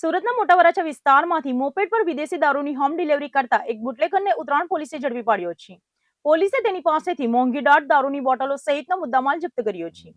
સુરતના મોટા વરાછા વિસ્તારમાંથી મોપેડ પર વિદેશી દારૂની હોમ ડિલિવરી કરતા એક બુટલેગરને ઉત્તરાયણ પોલીસે ઝડપી પાડ્યો છે. પોલીસે તેની પાસેથી મોંઘી દારૂની બોટલો સહિતનો મુદ્દામાલ જપ્ત કર્યો છે.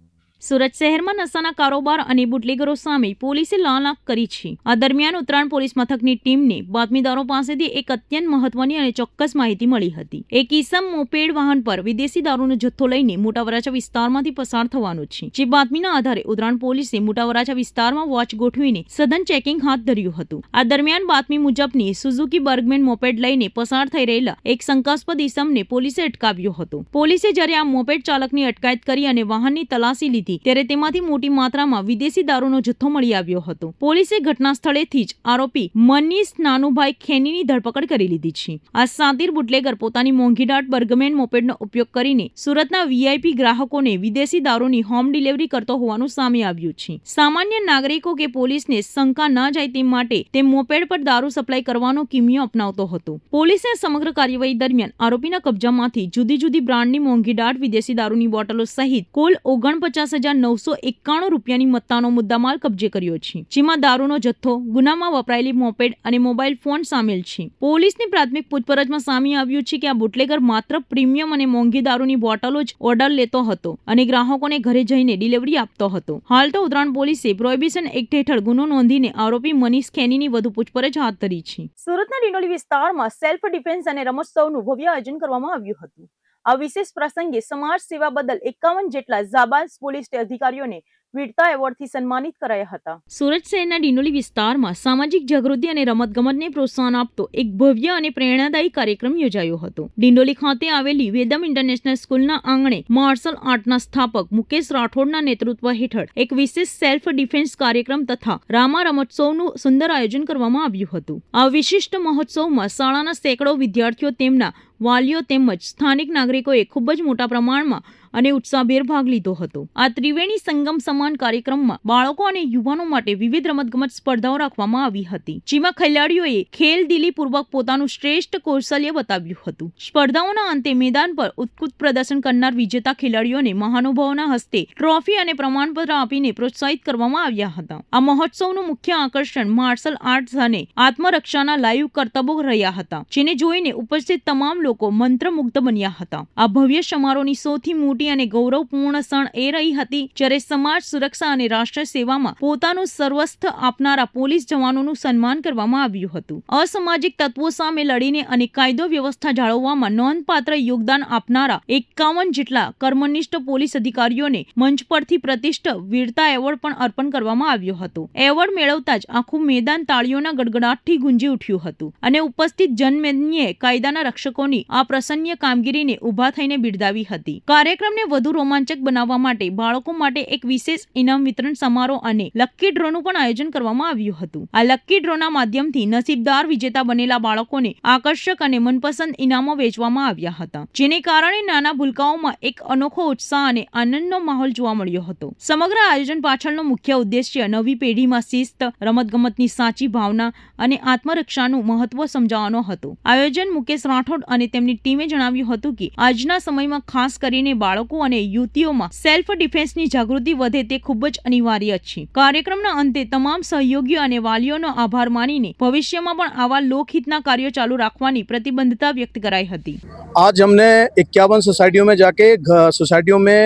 સુરત શહેરમાં નશાના કારોબાર અને બુટલેગરો સામે પોલીસે લાલાક કરી છે. આ દરમિયાન ઉત્તરાયણ પોલીસ મથકની ટીમને બાતમીદારો પાસેથી એક અત્યંત મહત્વની અને ચોક્કસ માહિતી મળી હતી. એક ઈસમ મોપેડ વાહન પર વિદેશી દારૂનો જથ્થો લઈને મોટા વરાછા વિસ્તારમાંથી પસાર થવાનો છે. જે બાતમીના આધારે ઉત્તરાયણ પોલીસે મોટા વરાછા વિસ્તારમાં વોચ ગોઠવીને સઘન ચેકિંગ હાથ ધર્યું હતું. આ દરમિયાન બાતમી મુજબની સુઝુકી બર્ગમેન મોપેડ લઈને પસાર થઈ રહેલા એક શંકાસ્પદ ઈસમને પોલીસે અટકાવ્યો હતો. પોલીસે જ્યારે આ મોપેડ ચાલકની અટકાયત કરી અને વાહનની તલાશી લીધી ત્યારે તેમાંથી મોટી માત્રામાં વિદેશી દારૂનો જથ્થો મળી આવ્યો હતો. પોલીસે ઘટના સ્થળેથી જ આરોપી મનીષ નાનુભાઈ ખેનીની ધરપકડ કરી લીધી છે. આ સાતીર બુટલેગર પોતાની મોંઘીદાટ બર્ગમેન મોપેડનો ઉપયોગ કરીને સુરતના વીઆઈપી ગ્રાહકોને વિદેશી દારૂની હોમ ડિલિવરી કરતો હોવાનું સામે આવ્યું છે. સામાન્ય નાગરિકો કે પોલીસને શંકા ન જાય તે માટે તે મોપેડ પર દારૂ સપ્લાય કરવાનો કિમિયો અપનાવતો હતો. પોલીસે સમગ્ર કાર્યવાહી દરમિયાન આરોપીના કબજામાંથી જુદી જુદી બ્રાન્ડની મોંઘીદાટ વિદેશી દારૂની બોટલો સહિત કુલ 49,991 રૂપિયાની મત્તાનો મુદ્દામાલ કબજે કર્યો છે. જેમાં દારૂનો જથ્થો, ગુનામાં વપરાયેલી મોપેડ અને મોબાઈલ ફોન સામેલ છે. પોલીસની પ્રાથમિક પૂછપરછમાં સામે આવ્યું છે કે આ બુટલેગર માત્ર પ્રીમિયમ અને મોંઘી દારૂની બોટલો જ ઓર્ડર લેતો હતો અને ગ્રાહકોને ઘરે જઈને ડિલિવરી આપતો હતો. હાલ તો ઉત્તરાયણ પોલીસે પ્રોહિબિશન એક્ટ હેઠળ ગુનો નોંધીને આરોપી મનીષ ખેનીની વધુ પૂછપરછ હાથ ધરી છે. સુરતના ડિંડોલી વિસ્તારમાં સેલ્ફ ડિફેન્સ અને રમોત્સવનું ભવ્ય આયોજન કરવામાં આવ્યું હતું. આ વિશેષ પ્રસંગે સમાજ સેવા બદલ 51 જેટલા જાબાઝ પોલીસ અધિકારીઓને વીરતા એવોર્ડથી સન્માનિત કરાયા હતા. સુરત શહેરના ડિંડોલી વિસ્તારમાં સામાજિક જાગૃતિ અને રમતગમતને પ્રોત્સાહન આપતો એક ભવ્ય અને પ્રેરણાદાયી કાર્યક્રમ યોજાયો હતો. ડિંડોલી ખાતે આવેલી વેદમ ઇન્ટરનેશનલ સ્કૂલના આંગણે માર્શલ આર્ટના સ્થાપક મુકેશ રાઠોડના નેતૃત્વ હેઠળ એક વિશેષ સેલ્ફ ડિફેન્સ કાર્યક્રમ તથા રામા રમોત્સવનું સુંદર આયોજન કરવામાં આવ્યું હતું. આ વિશિષ્ટ મહોત્સવમાં શાળાના સેંકડો વિદ્યાર્થીઓ, તેમના વાલીઓ તેમજ સ્થાનિક નાગરિકોએ ખૂબ જ મોટા પ્રમાણમાં અને ઉત્સાહભેર ભાગ લીધો હતો. આ ત્રિવેણી સંગમ સમાન કાર્યક્રમમાં બાળકો અને યુવાનો માટે વિવિધ રમતગમત સ્પર્ધાઓ રાખવામાં આવી હતી. જેમાં ખેલાડીઓએ ખેલદિલીપૂર્વક પોતાનું શ્રેષ્ઠ કૌશલ્ય બતાવ્યું હતું. સ્પર્ધાઓના અંતે મેદાન પર ઉત્કૃષ્ટ પ્રદર્શન કરનાર વિજેતા ખેલાડીઓને મહાનુભાવોના હસ્તે ટ્રોફી અને પ્રમાણપત્ર આપીને પ્રોત્સાહિત કરવામાં આવ્યા હતા. આ મહોત્સવનું મુખ્ય આકર્ષણ માર્શલ આર્ટ્સ અને આત્મરક્ષાના લાઈવ કરતબો રહ્યા હતા, જેને જોઈને ઉપસ્થિત તમામ લોકો મંત્રમુગ્ધ બન્યા હતા. આ ભવ્ય સમારોહની સૌથી મોટી અને ગૌરવપૂર્ણ ક્ષણ એ રહી હતી જ્યારે સમાજ સુરક્ષા અને રાષ્ટ્ર સેવામાં પોતાનું સર્વસ્વ આપનારા પોલીસ જવાનોનું સન્માન કરવામાં આવ્યું હતું. અસામાજિક તત્વો સામે લડીને અને કાયદો વ્યવસ્થા જાળવવામાં નોંધપાત્ર યોગદાન આપનારા 51 જેટલા કર્મનિષ્ઠ પોલીસ અધિકારીઓને મંચ પરથી પ્રતિષ્ઠિત વીરતા એવોર્ડ પણ અર્પણ કરવામાં આવ્યો હતો. એવોર્ડ મેળવતા જ આખું મેદાન તાળીઓના ગડગડાટથી ગુંજી ઉઠ્યું હતું અને ઉપસ્થિત જનમેદનીએ કાયદાના રક્ષકોની આ પ્રશંસનીય કામગીરીને ઉભા થઈને બિરદાવી હતી. કાર્યક્રમને વધુ રોમાંચક બનાવવા માટે બાળકો માટે એક વિશેષ ઇનામ વિતરણ સમારોહ અને લકી ડ્રોનું પણ આયોજન કરવામાં આવ્યું હતું. આ લકી ડ્રોના માધ્યમથી નસીબદાર વિજેતા બનેલા બાળકોને આકર્ષક અને મનપસંદ ઇનામો વેચવામાં આવ્યા હતા, જેને કારણે નાના ભૂલકાઓમાં એક અનોખો ઉત્સાહ અને આનંદનો માહોલ જોવા મળ્યો હતો. સમગ્ર આયોજન પાછળનો મુખ્ય ઉદ્દેશ્ય નવી પેઢીમાં શિસ્ત, રમતગમતની સાચી ભાવના અને આત્મરક્ષાનું મહત્વ સમજાવવાનો હતો. આયોજન મુકેશ રાઠોડ અને તેમની ટીમે જણાવ્યું હતું કે આજના સમયમાં ખાસ કરીને બાળકો અને યુવતીઓમાં સેલ્ફ ડિફેન્સની જાગૃતિ વધે તે ખૂબ જ અનિવાર્ય છે. કાર્યક્રમના અંતે તમામ સહયોગીઓ અને વાલીઓનો આભાર માનીને ભવિષ્યમાં પણ આવા લોકહિતના કાર્યો ચાલુ રાખવાની પ્રતિબદ્ધતા વ્યક્ત કરાઈ હતી. आज हमने 51 सोसाइटियों में जाके सोसाइटियों में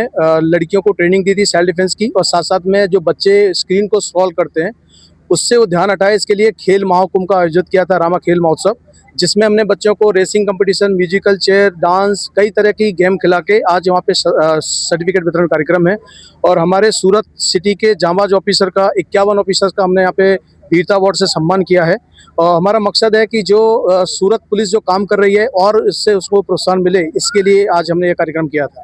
लड़कियों को ट्रेनिंग दी थी सेल्फ डिफेंस की, और साथ साथ में जो बच्चे स्क्रीन को स्क्रॉल करते हैं उससे वो ध्यान हटाए, इसके लिए खेल महाकुंभ का आयोजित किया था, रामा खेल महोत्सव, जिसमें हमने बच्चों को racing competition, musical chair, dance, कई तरह की गेम खिला के आज वहाँ पे सर्टिफिकेट वितरण कार्यक्रम है. और हमारे सूरत सिटी के जांबाज ऑफिसर का 51 ऑफिसर्स का हमने यहाँ पे वीरता अवार्ड से सम्मान किया है. और हमारा मकसद है कि जो सूरत पुलिस जो काम कर रही है और इससे उसको प्रोत्साहन मिले, इसके लिए आज हमने ये कार्यक्रम किया था.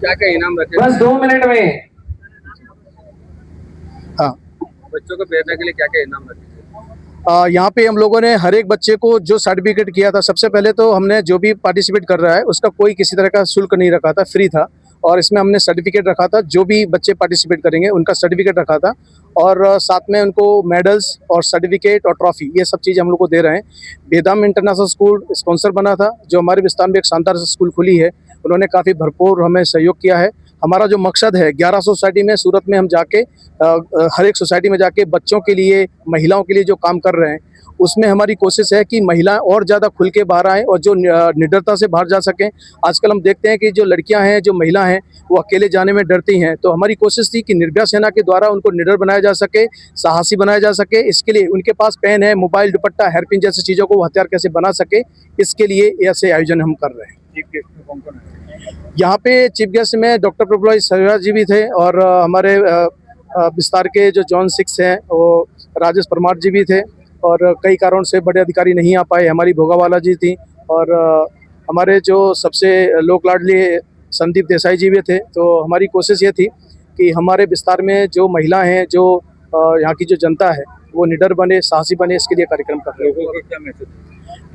क्या क्या इनाम रखे? बस 2 मिनट में. हाँ, बच्चों को प्रेरणा के लिए क्या क्या इनाम रखे? यहाँ पे हम लोगों ने हर एक बच्चे को जो सर्टिफिकेट किया था, सबसे पहले तो हमने जो भी पार्टिसिपेट कर रहा है उसका कोई किसी तरह का शुल्क नहीं रखा था, फ्री था. और इसमें हमने सर्टिफिकेट रखा था, जो भी बच्चे पार्टिसिपेट करेंगे उनका सर्टिफिकेट रखा था, और साथ में उनको मेडल्स और सर्टिफिकेट और ट्रॉफी, ये सब चीज़ हम लोग को दे रहे हैं. वेदम इंटरनेशनल स्कूल स्पॉन्सर बना था, जो हमारे विस्तार में एक शानदार स्कूल खुली है, उन्होंने काफ़ी भरपूर हमें सहयोग किया है. हमारा जो मकसद है 11 सोसाइटी में सूरत में हम जाके हर एक सोसाइटी में जाके बच्चों के लिए, महिलाओं के लिए जो काम कर रहे हैं, उसमें हमारी कोशिश है कि महिलाएं और ज़्यादा खुल के बाहर आएँ और जो निडरता से बाहर जा सकें। आजकल हम देखते हैं कि जो लड़कियां हैं, जो महिला हैं, वो अकेले जाने में डरती हैं। तो हमारी कोशिश थी कि निर्भया सेना के द्वारा उनको निडर बनाया जा सके, साहसी बनाया जा सके। इसके लिए उनके पास पेन है, मोबाइल, दुपट्टा, हेयरपिन जैसी चीज़ों को वो हथियार कैसे बना सके, इसके लिए ऐसे आयोजन हम कर रहे हैं। चीफ गेस्ट में कौन है? यहाँ पे चीफ गेस्ट में डॉक्टर प्रभुराज सरियाज जी भी थे और हमारे विस्तार के जो जोन 6 हैं वो राजेश परमार जी भी थे और कई कारणों से बड़े अधिकारी नहीं आ पाए। हमारी भोगावाला जी थी और हमारे जो सबसे लोक लाडली संदीप देसाई जी भी थे। तो हमारी कोशिश ये थी कि हमारे विस्तार में जो महिला हैं, जो यहाँ की जो जनता है, वो निडर बने, साहसी बने, इसके लिए कार्यक्रम कर रहे हैं। लोगों को क्या मैसेज?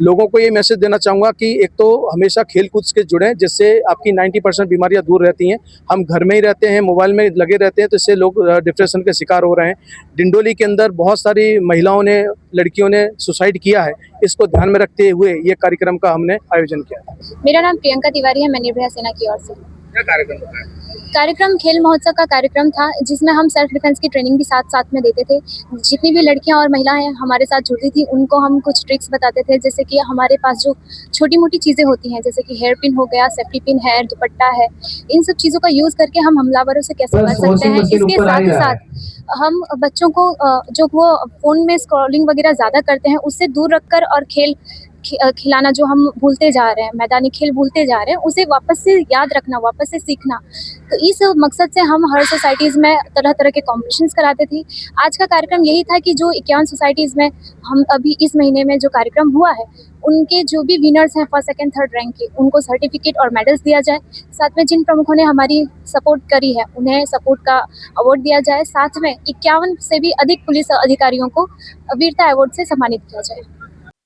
लोगों को ये मैसेज देना चाहूँगा कि एक तो हमेशा खेल कूद से जुड़ें, जिससे आपकी 90% बीमारियां दूर रहती हैं। हम घर में ही रहते हैं, मोबाइल में लगे रहते हैं, तो इससे लोग डिप्रेशन के शिकार हो रहे हैं। डिंडोली के अंदर बहुत सारी महिलाओं ने, लड़कियों ने सुसाइड किया है। इसको ध्यान में रखते हुए ये कार्यक्रम का हमने आयोजन किया। मेरा नाम प्रियंका तिवारी है, मैं निर्भया सेना की ओर से। क्या कार्यक्रम होता है? कार्यक्रम खेल महोत्सव का कार्यक्रम था, जिसमें हम सेल्फ डिफेंस की ट्रेनिंग भी साथ साथ में देते थे। जितनी भी लड़कियां और महिलाएं हमारे साथ जुड़ती थी, उनको हम कुछ ट्रिक्स बताते थे, जैसे कि हमारे पास जो छोटी मोटी चीज़ें होती हैं, जैसे कि हेयर पिन हो गया, सेफ्टी पिन है, दुपट्टा है, इन सब चीज़ों का यूज़ करके हम हमलावरों से कैसे बच सकते हैं। इसके साथ ही साथ हम बच्चों को जो वो फ़ोन में स्क्रॉलिंग वगैरह ज़्यादा करते हैं, उससे दूर रखकर और खेल खिलाना जो हम भूलते जा रहे हैं, मैदानी खेल भूलते जा रहे हैं, उसे वापस से याद रखना, वापस से सीखना। तो इस मकसद से हम हर सोसाइटीज़ में तरह तरह के कॉम्पिटिशन्स कराते थे। आज का कार्यक्रम यही था कि जो 51 सोसाइटीज़ में हम अभी इस महीने में जो कार्यक्रम हुआ है, उनके जो भी विनर्स हैं फर्स्ट, सेकंड, थर्ड रैंक के, उनको सर्टिफिकेट और मेडल्स दिया जाए। साथ में जिन प्रमुखों ने हमारी सपोर्ट करी है, उन्हें सपोर्ट का अवार्ड दिया जाए। साथ में 51 से भी अधिक पुलिस अधिकारियों को वीरता अवार्ड से सम्मानित किया जाए।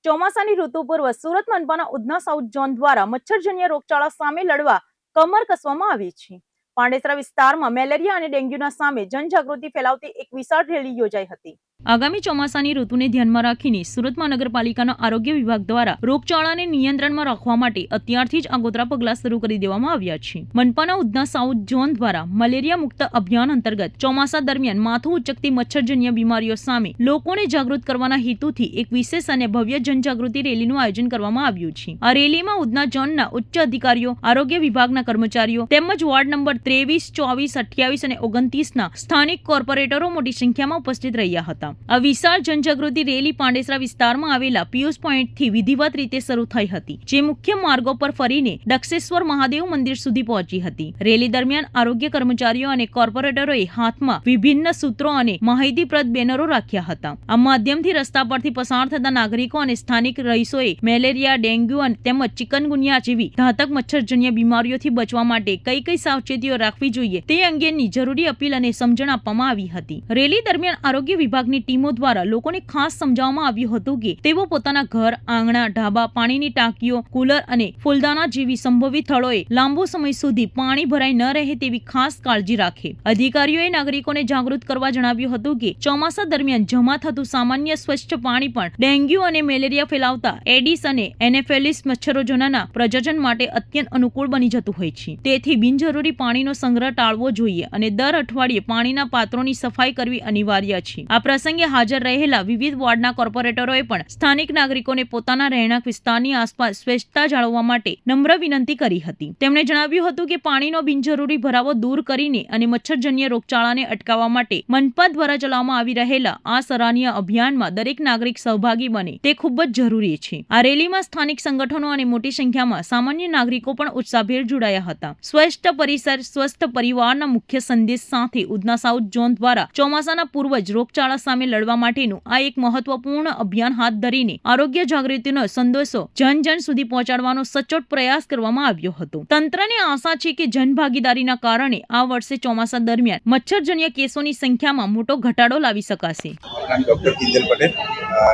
ચોમાસાની ઋતુ પૂર્વ સુરત મનપાના ઉધના સાઉથ ઝોન દ્વારા મચ્છરજન્ય રોગચાળા સામે લડવા કમર કસવામાં આવી છે। પાંડેસરા વિસ્તારમાં મેલેરિયા અને ડેન્ગ્યુના સામે જનજાગૃતિ ફેલાવતી એક વિશાળ રેલી યોજાઈ હતી। આગામી ચોમાસાની ઋતુને ધ્યાનમાં રાખીને સુરત મહાનગરપાલિકાના આરોગ્ય વિભાગ દ્વારા રોગચાળાને નિયંત્રણમાં રાખવા માટે અત્યારથી જ આગોતરા પગલાં શરૂ કરી દેવામાં આવ્યા છે। મનપાના ઉધના સાઉથ ઝોન દ્વારા મલેરિયા મુક્ત અભિયાન અંતર્ગત ચોમાસા દરમિયાન માથું ઉચકતી મચ્છરજન્ય બીમારીઓ સામે લોકોને જાગૃત કરવાના હેતુથી એક વિશેષ અને ભવ્ય જનજાગૃતિ રેલીનું આયોજન કરવામાં આવ્યું છે। આ રેલીમાં ઉધના ઝોનના ઉચ્ચ અધિકારીઓ, આરોગ્ય વિભાગના કર્મચારીઓ તેમજ વોર્ડ નંબર 23, 24, 28 અને 29ના સ્થાનિક કોર્પોરેટરો મોટી સંખ્યામાં ઉપસ્થિત રહ્યા હતા। આ વિશાળ જનજાગૃતિ રેલી પાંડેસરા વિસ્તારમાં આવેલા પિયુષ પોઈન્ટથી વિધિવત રીતે શરૂ થઈ હતી, જે મુખ્ય માર્ગો પર ફરીને દક્ષેશ્વર મહાદેવ મંદિર સુધી પહોંચી હતી। રેલી દરમિયાન આરોગ્ય કર્મચારીઓ અને કોર્પોરેટરોએ હાથમાં વિભિન્ન સૂત્રો અને માહિતીપ્રદ બેનરો રાખ્યા હતા। આ માધ્યમથી રસ્તા પરથી પસાર થતા નાગરિકો અને સ્થાનિક રહીશોએ મેલેરિયા, ડેન્ગ્યુ તેમજ ચિકનગુનિયા જેવી ઘાતક મચ્છરજન્ય બીમારીઓથી બચવા માટે કઈ કઈ સાવચેતીઓ રાખવી જોઈએ તે અંગેની જરૂરી અપીલ અને સમજણ આપવામાં આવી હતી। રેલી દરમિયાન આરોગ્ય વિભાગની ટીમો દ્વારા લોકોને ખાસ સમજાવવામાં આવ્યું હતું કે તેઓ પોતાના ઘર, આંગણા, ઢાબા, પાણીની ટાંકીઓ, કુલર અને ફૂલદાના જેવી સંભવિત સ્થળોએ લાંબો સમય સુધી પાણી ભરાઈ ન રહે તેવી ખાસ કાળજી રાખે। અધિકારીઓએ નાગરિકોને જાગૃત કરવા જણાવ્યું હતું કે ચોમાસા દરમિયાન જમા થતું સામાન્ય સ્વચ્છ પાણી પણ ડેન્ગ્યુ અને મેલેરિયા ફેલાવતા એડિસ અને એનેફેલિસ મચ્છરોજનના પ્રજનન માટે અત્યંત અનુકૂળ બની જતું હોય છે। તેથી બિનજરૂરી પાણીનો સંગ્રહ ટાળવો જોઈએ અને દર અઠવાડિયે પાણીના પાત્રોની સફાઈ કરવી અનિવાર્ય છે। આ પ્રસંગે હાજર રહેલા વિવિધ વોર્ડના કોર્પોરેટરોએ પણ સ્થાનિક નાગરિકોને પોતાના રહેણાંક વિસ્તારની આસપાસ સ્વચ્છતા જાળવવા માટે નમ્ર વિનંતી કરી હતી। તેમણે જણાવ્યું હતું કે પાણીનો બિનજરૂરી ભરાવો દૂર કરીને અને મચ્છરજન્ય રોગચાળાને અટકાવવા માટે મનપા દ્વારા ચલાવવામાં આવી રહેલા આ સરાહનીય અભિયાનમાં દરેક નાગરિક સહભાગી બને તે ખૂબ જ જરૂરી છે। આ રેલીમાં સ્થાનિક સંગઠનો અને મોટી સંખ્યામાં સામાન્ય નાગરિકો પણ ઉત્સાહભેર જોડાયા હતા। સ્વસ્થ પરિસર, સ્વસ્થ પરિવારના મુખ્ય સંદેશ સાથે ઉધના સાઉથ ઝોન દ્વારા ચોમાસાના પૂર્વ જ રોગચાળા સામે લડવા માટેનું આ એક મહત્વપૂર્ણ અભિયાન હાથ ધરીને આરોગ્ય જાગૃતિનો સંદેશો જન જન સુધી પહોંચાડવાનો સચોટ પ્રયાસ કરવામાં આવ્યો હતો। તંત્રને આશા છે કે જનભાગીદારીના કારણે આ વર્ષે ચોમાસા દરમિયાન મચ્છરજન્ય કેસોની સંખ્યામાં મોટો ઘટાડો લાવી શકાશે। ડોક્ટર કિંજલ પટેલ,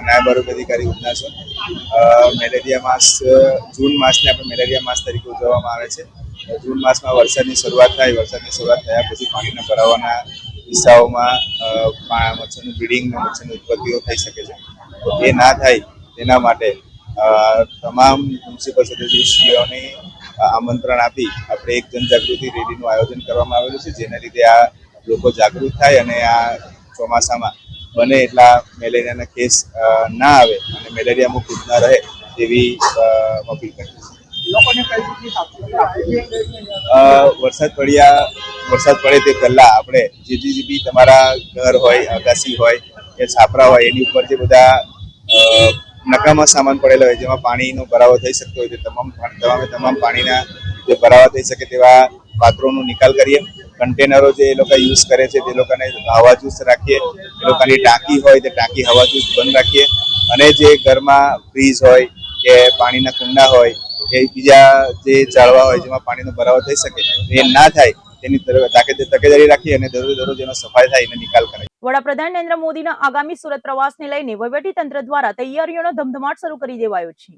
નાયબ આરોગ્ય અધિકારી ઉધના ઝોન। મેલેરિયા માસ જૂન માસને આપણે મેલેરિયા માસ તરીકે ઉજવવામાં આવે છે। જૂન માસમાં વરસાદની શરૂઆત થાય, વરસાદની શરૂઆત થયા પછી પાણીના ભરાવાના કિસ્સાઓમાં મચ્છરનું બ્રીડિંગ અને મચ્છરની ઉત્પત્તિઓ થઈ શકે છે। તો એ ના થાય તેના માટે તમામ મ્યુનિસિપલ સદસ્યોની આમંત્રણ આપી આપણે એક જનજાગૃતિ રેલીનું આયોજન કરવામાં આવેલું છે, જેના લીધે આ લોકો જાગૃત થાય અને આ ચોમાસામાં બને એટલા મેલેરિયાના કેસ ના આવે અને મેલેરિયા મુક્ત ના રહે તેવી અપીલ કરી છે. લોકોને કઈ રીતની સાવચેતી રાખવી જોઈએ? વરસાદ પડે તે પહેલા આપણે જે બી તમારા ઘર હોય, અગાસી હોય કે છાપરા હોય એની ઉપર જે બધા નકામા સામાન પડેલા હોય, જેમાં પાણીનો ભરાવો થઈ શકતો હોય, તે તમામ પાણીના જે ભરાવા થઈ શકે તેવા પાત્રોનો નિકાલ કરીએ. કન્ટેનરો જે એ લોકો યુઝ કરે છે તે લોકોને હવાચુસ્ત રાખીએ. એ લોકોની ટાંકી હોય તે ટાંકી હવાચુસ્ત બંધ રાખીએ. અને જે ઘરમાં ફ્રીજ હોય કે પાણીના કુંડા હોય કે બીજા જે ઝાડવા હોય જેમાં પાણીનો ભરાવો થઈ શકે એ ના થાય તેની તકેદારી રાખી અને દરરોજ એનો સફાઈ થાય એને નિકાલ કરાય. વડાપ્રધાન નરેન્દ્ર મોદીના આગામી સુરત પ્રવાસને લઈને વહીવટીતંત્ર દ્વારા તૈયારીઓનો ધમધમાટ શરૂ કરી દેવાયો છે.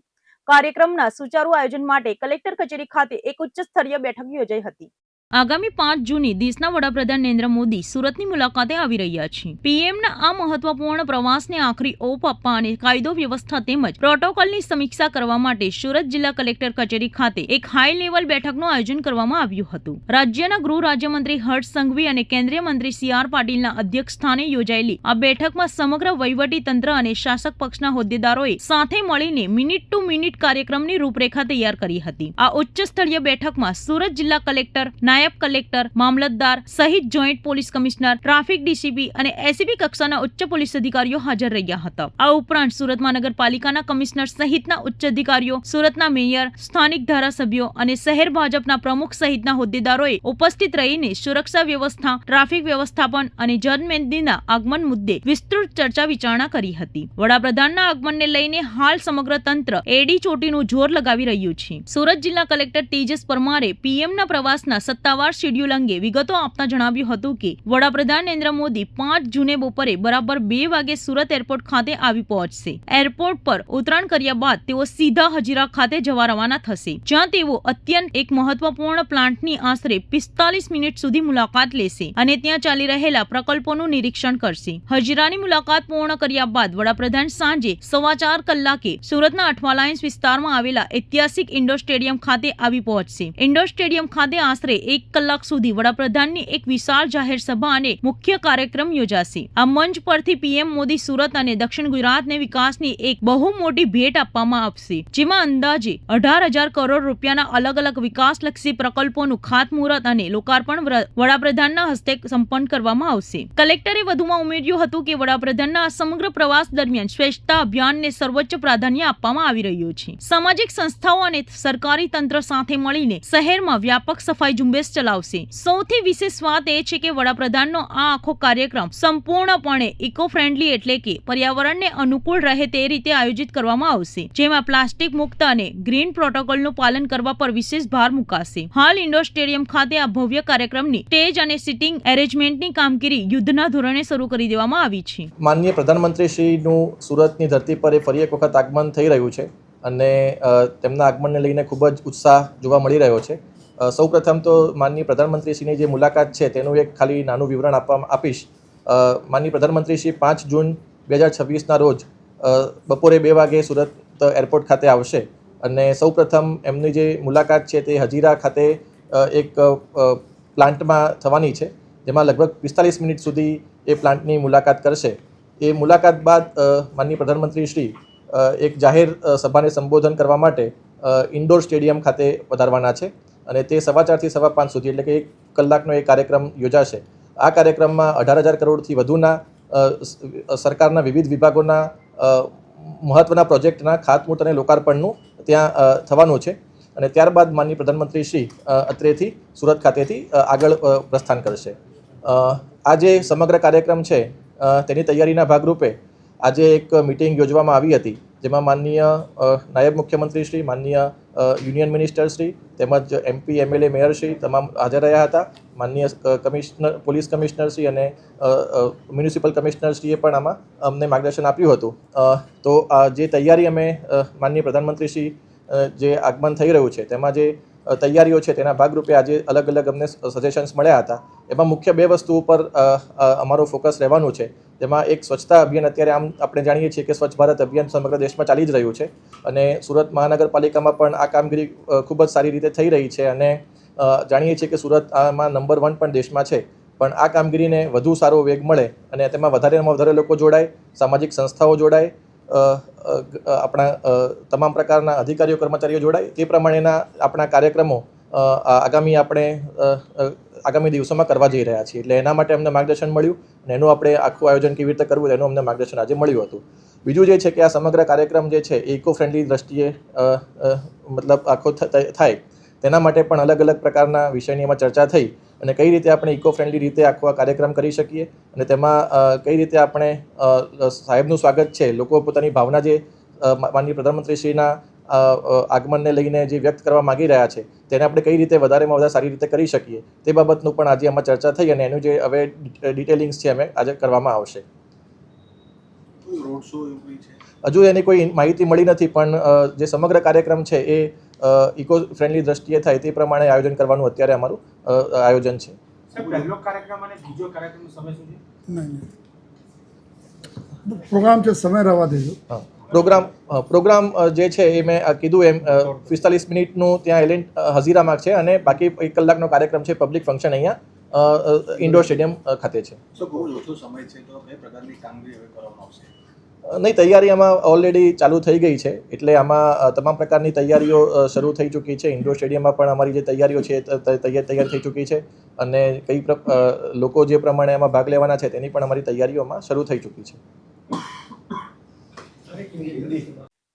કાર્યક્રમના સુચારુ આયોજન માટે કલેક્ટર કચેરી ખાતે એક ઉચ્ચ સ્તરીય બેઠક યોજાઈ હતી. આગામી 5 જૂને દેશના વડાપ્રધાન નરેન્દ્ર મોદી સુરતની મુલાકાતે આવી રહ્યા છે. પીએમના આ મહત્વપૂર્ણ પ્રવાસને આખરી ઓપ આપવા અને કાયદો વ્યવસ્થા તેમજ પ્રોટોકોલની સમીક્ષા કરવા માટે સુરત જિલ્લા કલેક્ટર કચેરી ખાતે એક હાઈ લેવલ બેઠકનું આયોજન કરવામાં આવ્યું હતું. રાજ્યના ગૃહ રાજ્યમંત્રી હર્ષ સંઘવી અને કેન્દ્રીય મંત્રી CR પાટીલના અધ્યક્ષસ્થાને યોજાયેલી આ બેઠકમાં સમગ્ર વહીવટી તંત્ર અને શાસક પક્ષના હોદ્દેદારોએ સાથે મળીને મિનિટ ટુ મિનિટ કાર્યક્રમની રૂપરેખા તૈયાર કરી હતી. આ ઉચ્ચ સ્તરીય બેઠકમાં સુરત જિલ્લા કલેક્ટર, નાયબ કલેક્ટર, મામલતદાર સહિત joint police commissioner, traffic DCP અને એસીપી કક્ષાના ઉચ્ચ પોલીસ અધિકારીઓ હાજર રહ્યા હતા. આ ઉપરાંત સુરત મહાનગરપાલિકાના કમિશનર સહિતના ઉચ્ચ અધિકારીઓ, સુરતના મેયર, સ્થાનિક ધારાસભ્યો અને શહેર ભાજપના પ્રમુખ સહિતના હોદ્દેદારોએ ઉપસ્થિત રહીને સુરક્ષા વ્યવસ્થા, ટ્રાફિક વ્યવસ્થાપન અને જનમેદનીના આગમન મુદ્દે વિસ્તૃત ચર્ચા વિચારણા કરી હતી. વડાપ્રધાનના આગમનને લઈને હાલ સમગ્ર તંત્ર એડી ચોટીનું જોર લગાવી રહ્યું છે. સુરત જિલ્લા કલેક્ટર તેજસ પરમારે પીએમના પ્રવાસના સત્તાવાર શેડ્યુલ અંગે વિગતો આપતા જણાવ્યું હતું કે વડાપ્રધાન નરેન્દ્ર મોદી 5 જૂને બપોરે બરાબર 2 વાગે સુરત એરપોર્ટ ખાતે આવી પહોંચશે. એરપોર્ટ પર ઉતરાણ કર્યા બાદ તેઓ સીધા હજીરા ખાતે જવા રવાના થશે, જ્યાં તેઓ અત્યંત એક મહત્વપૂર્ણ પ્લાન્ટની આશરે 45 મિનિટ સુધી મુલાકાત લેશે અને ત્યાં ચાલી રહેલા પ્રકલ્પોનું નિરીક્ષણ કરશે. હજીરાની મુલાકાત પૂર્ણ કર્યા બાદ વડાપ્રધાન સાંજે 4:15 કલાકે સુરતના અઠવાલાઇન્સ વિસ્તારમાં આવેલા ઐતિહાસિક ઇન્ડોર સ્ટેડિયમ ખાતે આવી પહોંચશે. ઇન્ડોર સ્ટેડિયમ ખાતે આશરે 1 કલાક સુધી વડાપ્રધાનની એક વિશાળ જાહેર સભા અને મુખ્ય કાર્યક્રમ યોજાશે. આ મંચ પરથી પીએમ મોદી સુરત અને દક્ષિણ ગુજરાતને વિકાસની એક બહુ મોટી ભેટ આપવામાં આવશે, જેમાં અંદાજે 18,000 કરોડ રૂપિયાના અલગ અલગ વિકાસલક્ષી પ્રકલ્પોનું ખાતમુહૂર્ત અને લોકાર્પણ વડાપ્રધાનના હસ્તે સંપન્ન કરવામાં આવશે. કલેક્ટરે વધુમાં ઉમેર્યું હતું કે વડાપ્રધાનના આ સમગ્ર પ્રવાસ દરમિયાન સ્વચ્છતા અભિયાનને સર્વોચ્ચ પ્રાધાન્ય આપવામાં આવી રહ્યું છે. સામાજિક સંસ્થાઓ અને સરકારી તંત્ર સાથે મળીને શહેરમાં વ્યાપક સફાઈ ઝુંબેશ ચલાવશે. સૌથી વિશેષ વાત એ છે કે વડાપ્રધાનનો આ આખો કાર્યક્રમ સંપૂર્ણપણે ઇકો ફ્રેન્ડલી એટલે કે પર્યાવરણને અનુકૂળ રહે તે રીતે આયોજિત કરવામાં આવશે, જેમાં પ્લાસ્ટિક મુક્ત અને ગ્રીન પ્રોટોકોલનું પાલન કરવા પર વિશેષ ભાર મુકાશે. હાલ ઇન્ડોર સ્ટેડિયમ ખાતે આ ભવ્ય કાર્યક્રમની સ્ટેજ અને સિટિંગ એરેન્જમેન્ટની કામગીરી યુદ્ધના ધોરણે શરૂ કરી દેવામાં આવી છે. માનનીય પ્રધાનમંત્રી શ્રીનું સુરતની ધરતી પર ફરી એક વખત આગમન થઈ રહ્યું છે અને તેમના આગમનને લઈને ખૂબ જ ઉત્સાહ જોવા મળી રહ્યો છે. સૌપ્રથમ તો માનનીય પ્રધાનમંત્રીશ્રીની જે મુલાકાત છે તેનું એક ખાલી નાનું વિવરણ આપીશ. માનનીય પ્રધાનમંત્રીશ્રી 5 જૂન 2026ના રોજ બપોરે 2 વાગે સુરત એરપોર્ટ ખાતે આવશે અને સૌપ્રથમ એમની જે મુલાકાત છે તે હજીરા ખાતે એક પ્લાન્ટમાં થવાની છે, જેમાં લગભગ 45 મિનિટ સુધી એ પ્લાન્ટની મુલાકાત કરશે. એ મુલાકાત બાદ માનનીય પ્રધાનમંત્રીશ્રી એક જાહેર સભાને સંબોધન કરવા માટે ઇન્ડોર સ્ટેડિયમ ખાતે વધારવાના છે અને તે 4:15 થી 5:15 સુધી એટલે કે 1 કલાકનો એ કાર્યક્રમ યોજાશે. આ કાર્યક્રમમાં 18,000 કરોડથી વધુના સરકારના વિવિધ વિભાગોના મહત્ત્વના પ્રોજેક્ટના ખાતમુહૂર્ત અને લોકાર્પણનું ત્યાં થવાનું છે અને ત્યારબાદ માનનીય પ્રધાનમંત્રી શ્રી અત્રેથી સુરત ખાતેથી આગળ પ્રસ્થાન કરશે. આ જે સમગ્ર કાર્યક્રમ છે તેની તૈયારીના ભાગરૂપે આજે એક મિટિંગ યોજવામાં આવી હતી, જેમાં માનનીય નાયબ મુખ્યમંત્રી શ્રી, માનનીય યુનિયન મિનિસ્ટર શ્રી તેમજ MP, MLA, મેયર શ્રી તમામ હાજર રહ્યા હતા. માનનીય પોલીસ કમિશનર શ્રી અને મ્યુનિસિપલ કમિશનર શ્રીએ પણ આમાં અમને માર્ગદર્શન આપ્યું હતું. તો જે તૈયારી અમે માનનીય પ્રધાનમંત્રી શ્રી જે આગમન થઈ રહ્યું છે તેમાં જે તૈયારીઓ છે તેના ભાગરૂપે આજે અલગ અલગ અમને સજેશન્સ મળ્યા હતા. એમાં મુખ્ય 2 વસ્તુ ઉપર અમારો ફોકસ રહેવાનું છે. તેમાં એક સ્વચ્છતા અભિયાન, અત્યારે આમ આપણે જાણીએ છીએ કે સ્વચ્છ ભારત અભિયાન સમગ્ર દેશમાં ચાલી જ રહ્યું છે અને સુરત મહાનગરપાલિકામાં પણ આ કામગીરી ખૂબ જ સારી રીતે થઈ રહી છે અને જાણીએ છીએ કે સુરત આમાં નંબર 1 પણ દેશમાં છે. પણ આ કામગીરીને વધુ સારો વેગ મળે અને તેમાં વધારેમાં વધારે લોકો જોડાય, સામાજિક સંસ્થાઓ જોડાય, આપણા તમામ પ્રકારના અધિકારીઓ કર્મચારીઓ જોડાય, તે પ્રમાણેના આપણા કાર્યક્રમો આગામી દિવસોમાં કરવા જઈ રહ્યા છીએ. એટલે એના માટે અમને માર્ગદર્શન મળ્યું અને એનું આપણે આખું આયોજન કેવી રીતે કરવું એનું અમને માર્ગદર્શન આજે મળ્યું હતું. બીજું જે છે કે આ સમગ્ર કાર્યક્રમ જે છે એ ઇકો ફ્રેન્ડલી દ્રષ્ટિએ મતલબ આખો થાય તેના માટે પણ અલગ અલગ પ્રકારના વિષયની એમાં ચર્ચા થઈ અને કઈ રીતે આપણે ઇકો ફ્રેન્ડલી રીતે આખો આ કાર્યક્રમ કરી શકીએ અને તેમાં કઈ રીતે આપણે સાહેબનું સ્વાગત છે, લોકો પોતાની ભાવના જે માનનીય પ્રધાનમંત્રીશ્રીના આગમનને લઈને જે વ્યક્ત કરવા માગી રહ્યા છે તેને આપણે કઈ રીતે વધારેમાં વધારે સારી રીતે કરી શકીએ તે બાબતનું પણ આજે આમાં ચર્ચા થઈ અને એનું જે હવે ડિટેલિંગ્સ છે અમે આજે કરવામાં આવશે. હજુ એની કોઈ માહિતી મળી નથી પણ જે સમગ્ર કાર્યક્રમ છે એ ઇકો ફ્રેન્ડલી દ્રષ્ટિએ થાય તે પ્રમાણે આયોજન કરવાનું અત્યારે અમારું આયોજન છે. પહેલો કાર્યક્રમ અને બીજો કાર્યક્રમનો સમય શું છે? પ્રોગ્રામ છે, સમય રહેવા દેજો. હા, પ્રોગ્રામ જે છે એ મેં કીધું એમ 45 મિનિટનું ત્યાં એલેન્ટ હઝીરામાં છે અને બાકી 1 કલાકનો કાર્યક્રમ છે પબ્લિક ફંક્શન અહીંયા ઇન્ડોર સ્ટેડિયમ ખાતે છે. બહુ ઓછો સમય છે તો કઈ પ્રકારની કામગીરી હવે કરવામાં આવશે? નહીં, તૈયારી આમાં ઓલરેડી ચાલુ થઈ ગઈ છે એટલે આમાં તમામ પ્રકારની તૈયારીઓ શરૂ થઈ ચૂકી છે. ઇન્ડોર સ્ટેડિયમમાં પણ અમારી જે તૈયારીઓ છે તૈયાર થઈ ચૂકી છે અને લોકો જે પ્રમાણે એમાં ભાગ લેવાના છે તેની પણ અમારી તૈયારીઓમાં શરૂ થઈ ચૂકી છે.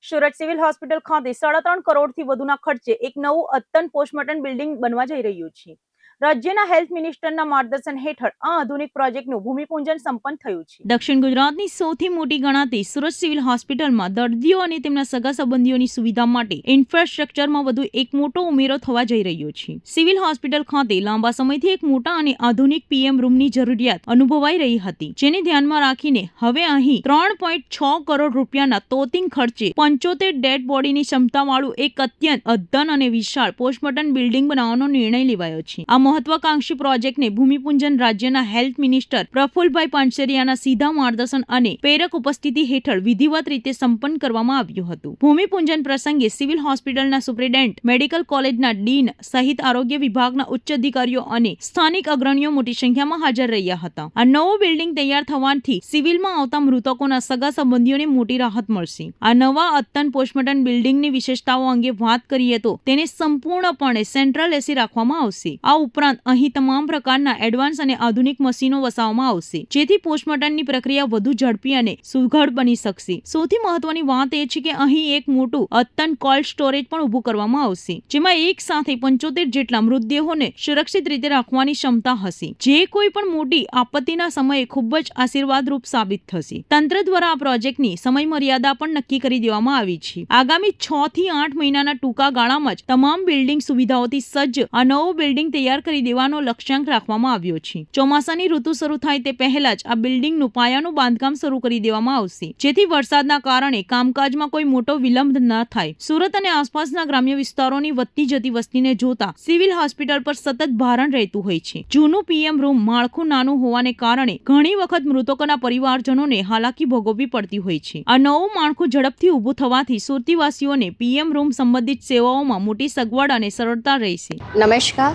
સુરત સિવિલ હોસ્પિટલ ખાતે 3.5 કરોડથી વધુના ખર્ચે એક નવું અદ્યતન પોસ્ટમોર્ટમ બિલ્ડિંગ બનવા જઈ રહ્યું છે. રાજ્યના હેલ્થ મિનિસ્ટરના માર્ગદર્શન હેઠળ આ આધુનિક પ્રોજેક્ટનું ભૂમિપૂજન સંપન્ન થયું છે. દક્ષિણ ગુજરાતની સૌથી મોટી ગણાતી સુરત સિવિલ હોસ્પિટલમાં દર્દીઓ અને તેમના સગા સંબંધીઓની સુવિધા માટે ઇન્ફ્રાસ્ટ્રક્ચરમાં વધુ એક મોટો ઉમેરો થવા જઈ રહ્યો છે. સિવિલ હોસ્પિટલ ખાતે લાંબા સમયથી એક મોટા અને આધુનિક પીએમ રૂમની જરૂરિયાત અનુભવાઈ રહી હતી, જેને ધ્યાનમાં રાખીને હવે અહીં 3.6 કરોડ રૂપિયાના તોતિંગ ખર્ચે 75 ડેડ બોડીની ક્ષમતાવાળું એક અત્યંત અદ્યતન અને વિશાળ પોસ્ટમોર્ટમ બિલ્ડિંગ બનાવવાનો નિર્ણય લેવાયો છે. આ મહત્વાકાંક્ષી પ્રોજેક્ટને ભૂમિપૂજન રાજ્યના હેલ્થ મિનિસ્ટર પ્રફુલભાઈ પાનસેરિયાના સીધા માર્ગદર્શન અને પ્રેરક ઉપસ્થિતિ હેઠળ વિધિવત રીતે સંપન્ન કરવામાં આવ્યું હતું. ભૂમિપૂજન પ્રસંગે સિવિલ હોસ્પિટલના સુપ્રિન્ટેન્ડન્ટ, મેડિકલ કોલેજના ડીન સહિત આરોગ્ય વિભાગના ઉચ્ચ અધિકારીઓ અને સ્થાનિક અગ્રણીઓ મોટી સંખ્યામાં હાજર રહ્યા હતા. આ નવો બિલ્ડિંગ તૈયાર થવાથી સિવિલમાં આવતા મૃતકોના સગા સંબંધીઓને મોટી રાહત મળશે. આ નવા અદ્યતન પોસ્ટમોર્ટમ બિલ્ડિંગની વિશેષતાઓ અંગે વાત કરીએ તો તેને સંપૂર્ણપણે સેન્ટ્રલ એસી રાખવામાં આવશે. આ ઉપરાંત અહીં તમામ પ્રકારના એડવાન્સ અને આધુનિક મશીનો વસાવવામાં આવશે, જેથી પોસ્ટમોર્ટમની પ્રક્રિયા વધુ ઝડપી અને સુઘડ બની શકશે. સૌથી મહત્વની વાત એ છે કે અહીં એક મોટું અદ્યતન કોલ્ડ સ્ટોરેજ પણ ઊભું કરવામાં આવશે, જેમાં એક સાથે 75 જેટલા મૃતદેહોને સુરક્ષિત રીતે રાખવાની ક્ષમતા હશે, જે કોઈ પણ મોટી આપત્તિના સમયે ખૂબ જ આશીર્વાદરૂપ સાબિત થશે. તંત્ર દ્વારા આ પ્રોજેક્ટની સમયમર્યાદા પણ નક્કી કરી દેવામાં આવી છે. આગામી 6 થી 8 મહિનાના ટૂંકા ગાળામાં જ તમામ બિલ્ડિંગ સુવિધાઓથી સજ્જ આ નવો બિલ્ડિંગ તૈયાર કરી દેવાનો લક્ષ્યાંક રાખવામાં આવ્યો છે. ચોમાસાની ઋતુ શરૂ થાય તે પહેલા જ આ બિલ્ડિંગનું પાયાનું બાંધકામ શરૂ કરી દેવામાં આવશે, જેથી વરસાદના કારણે કામકાજમાં કોઈ મોટો વિલંબ ન થાય. સુરત અને આસપાસના ગ્રામ્ય વિસ્તારોની વધતી જતી વસ્તીને જોતા સિવિલ હોસ્પિટલ પર સતત ભારણ રહેતું હોય છે. જૂનું પીએમ રૂમ માળખું નાનું હોવાને કારણે ઘણી વખત મૃતકોના પરિવારજનોને હાલાકી ભોગવવી પડતી હોય છે. આ નવું માળખું ઝડપથી ઊભું થવાથી સુરતીવાસીઓને પીએમ રૂમ સંબંધિત સેવાઓમાં મોટી સગવડ અને સરળતા રહેશે. નમસ્કાર.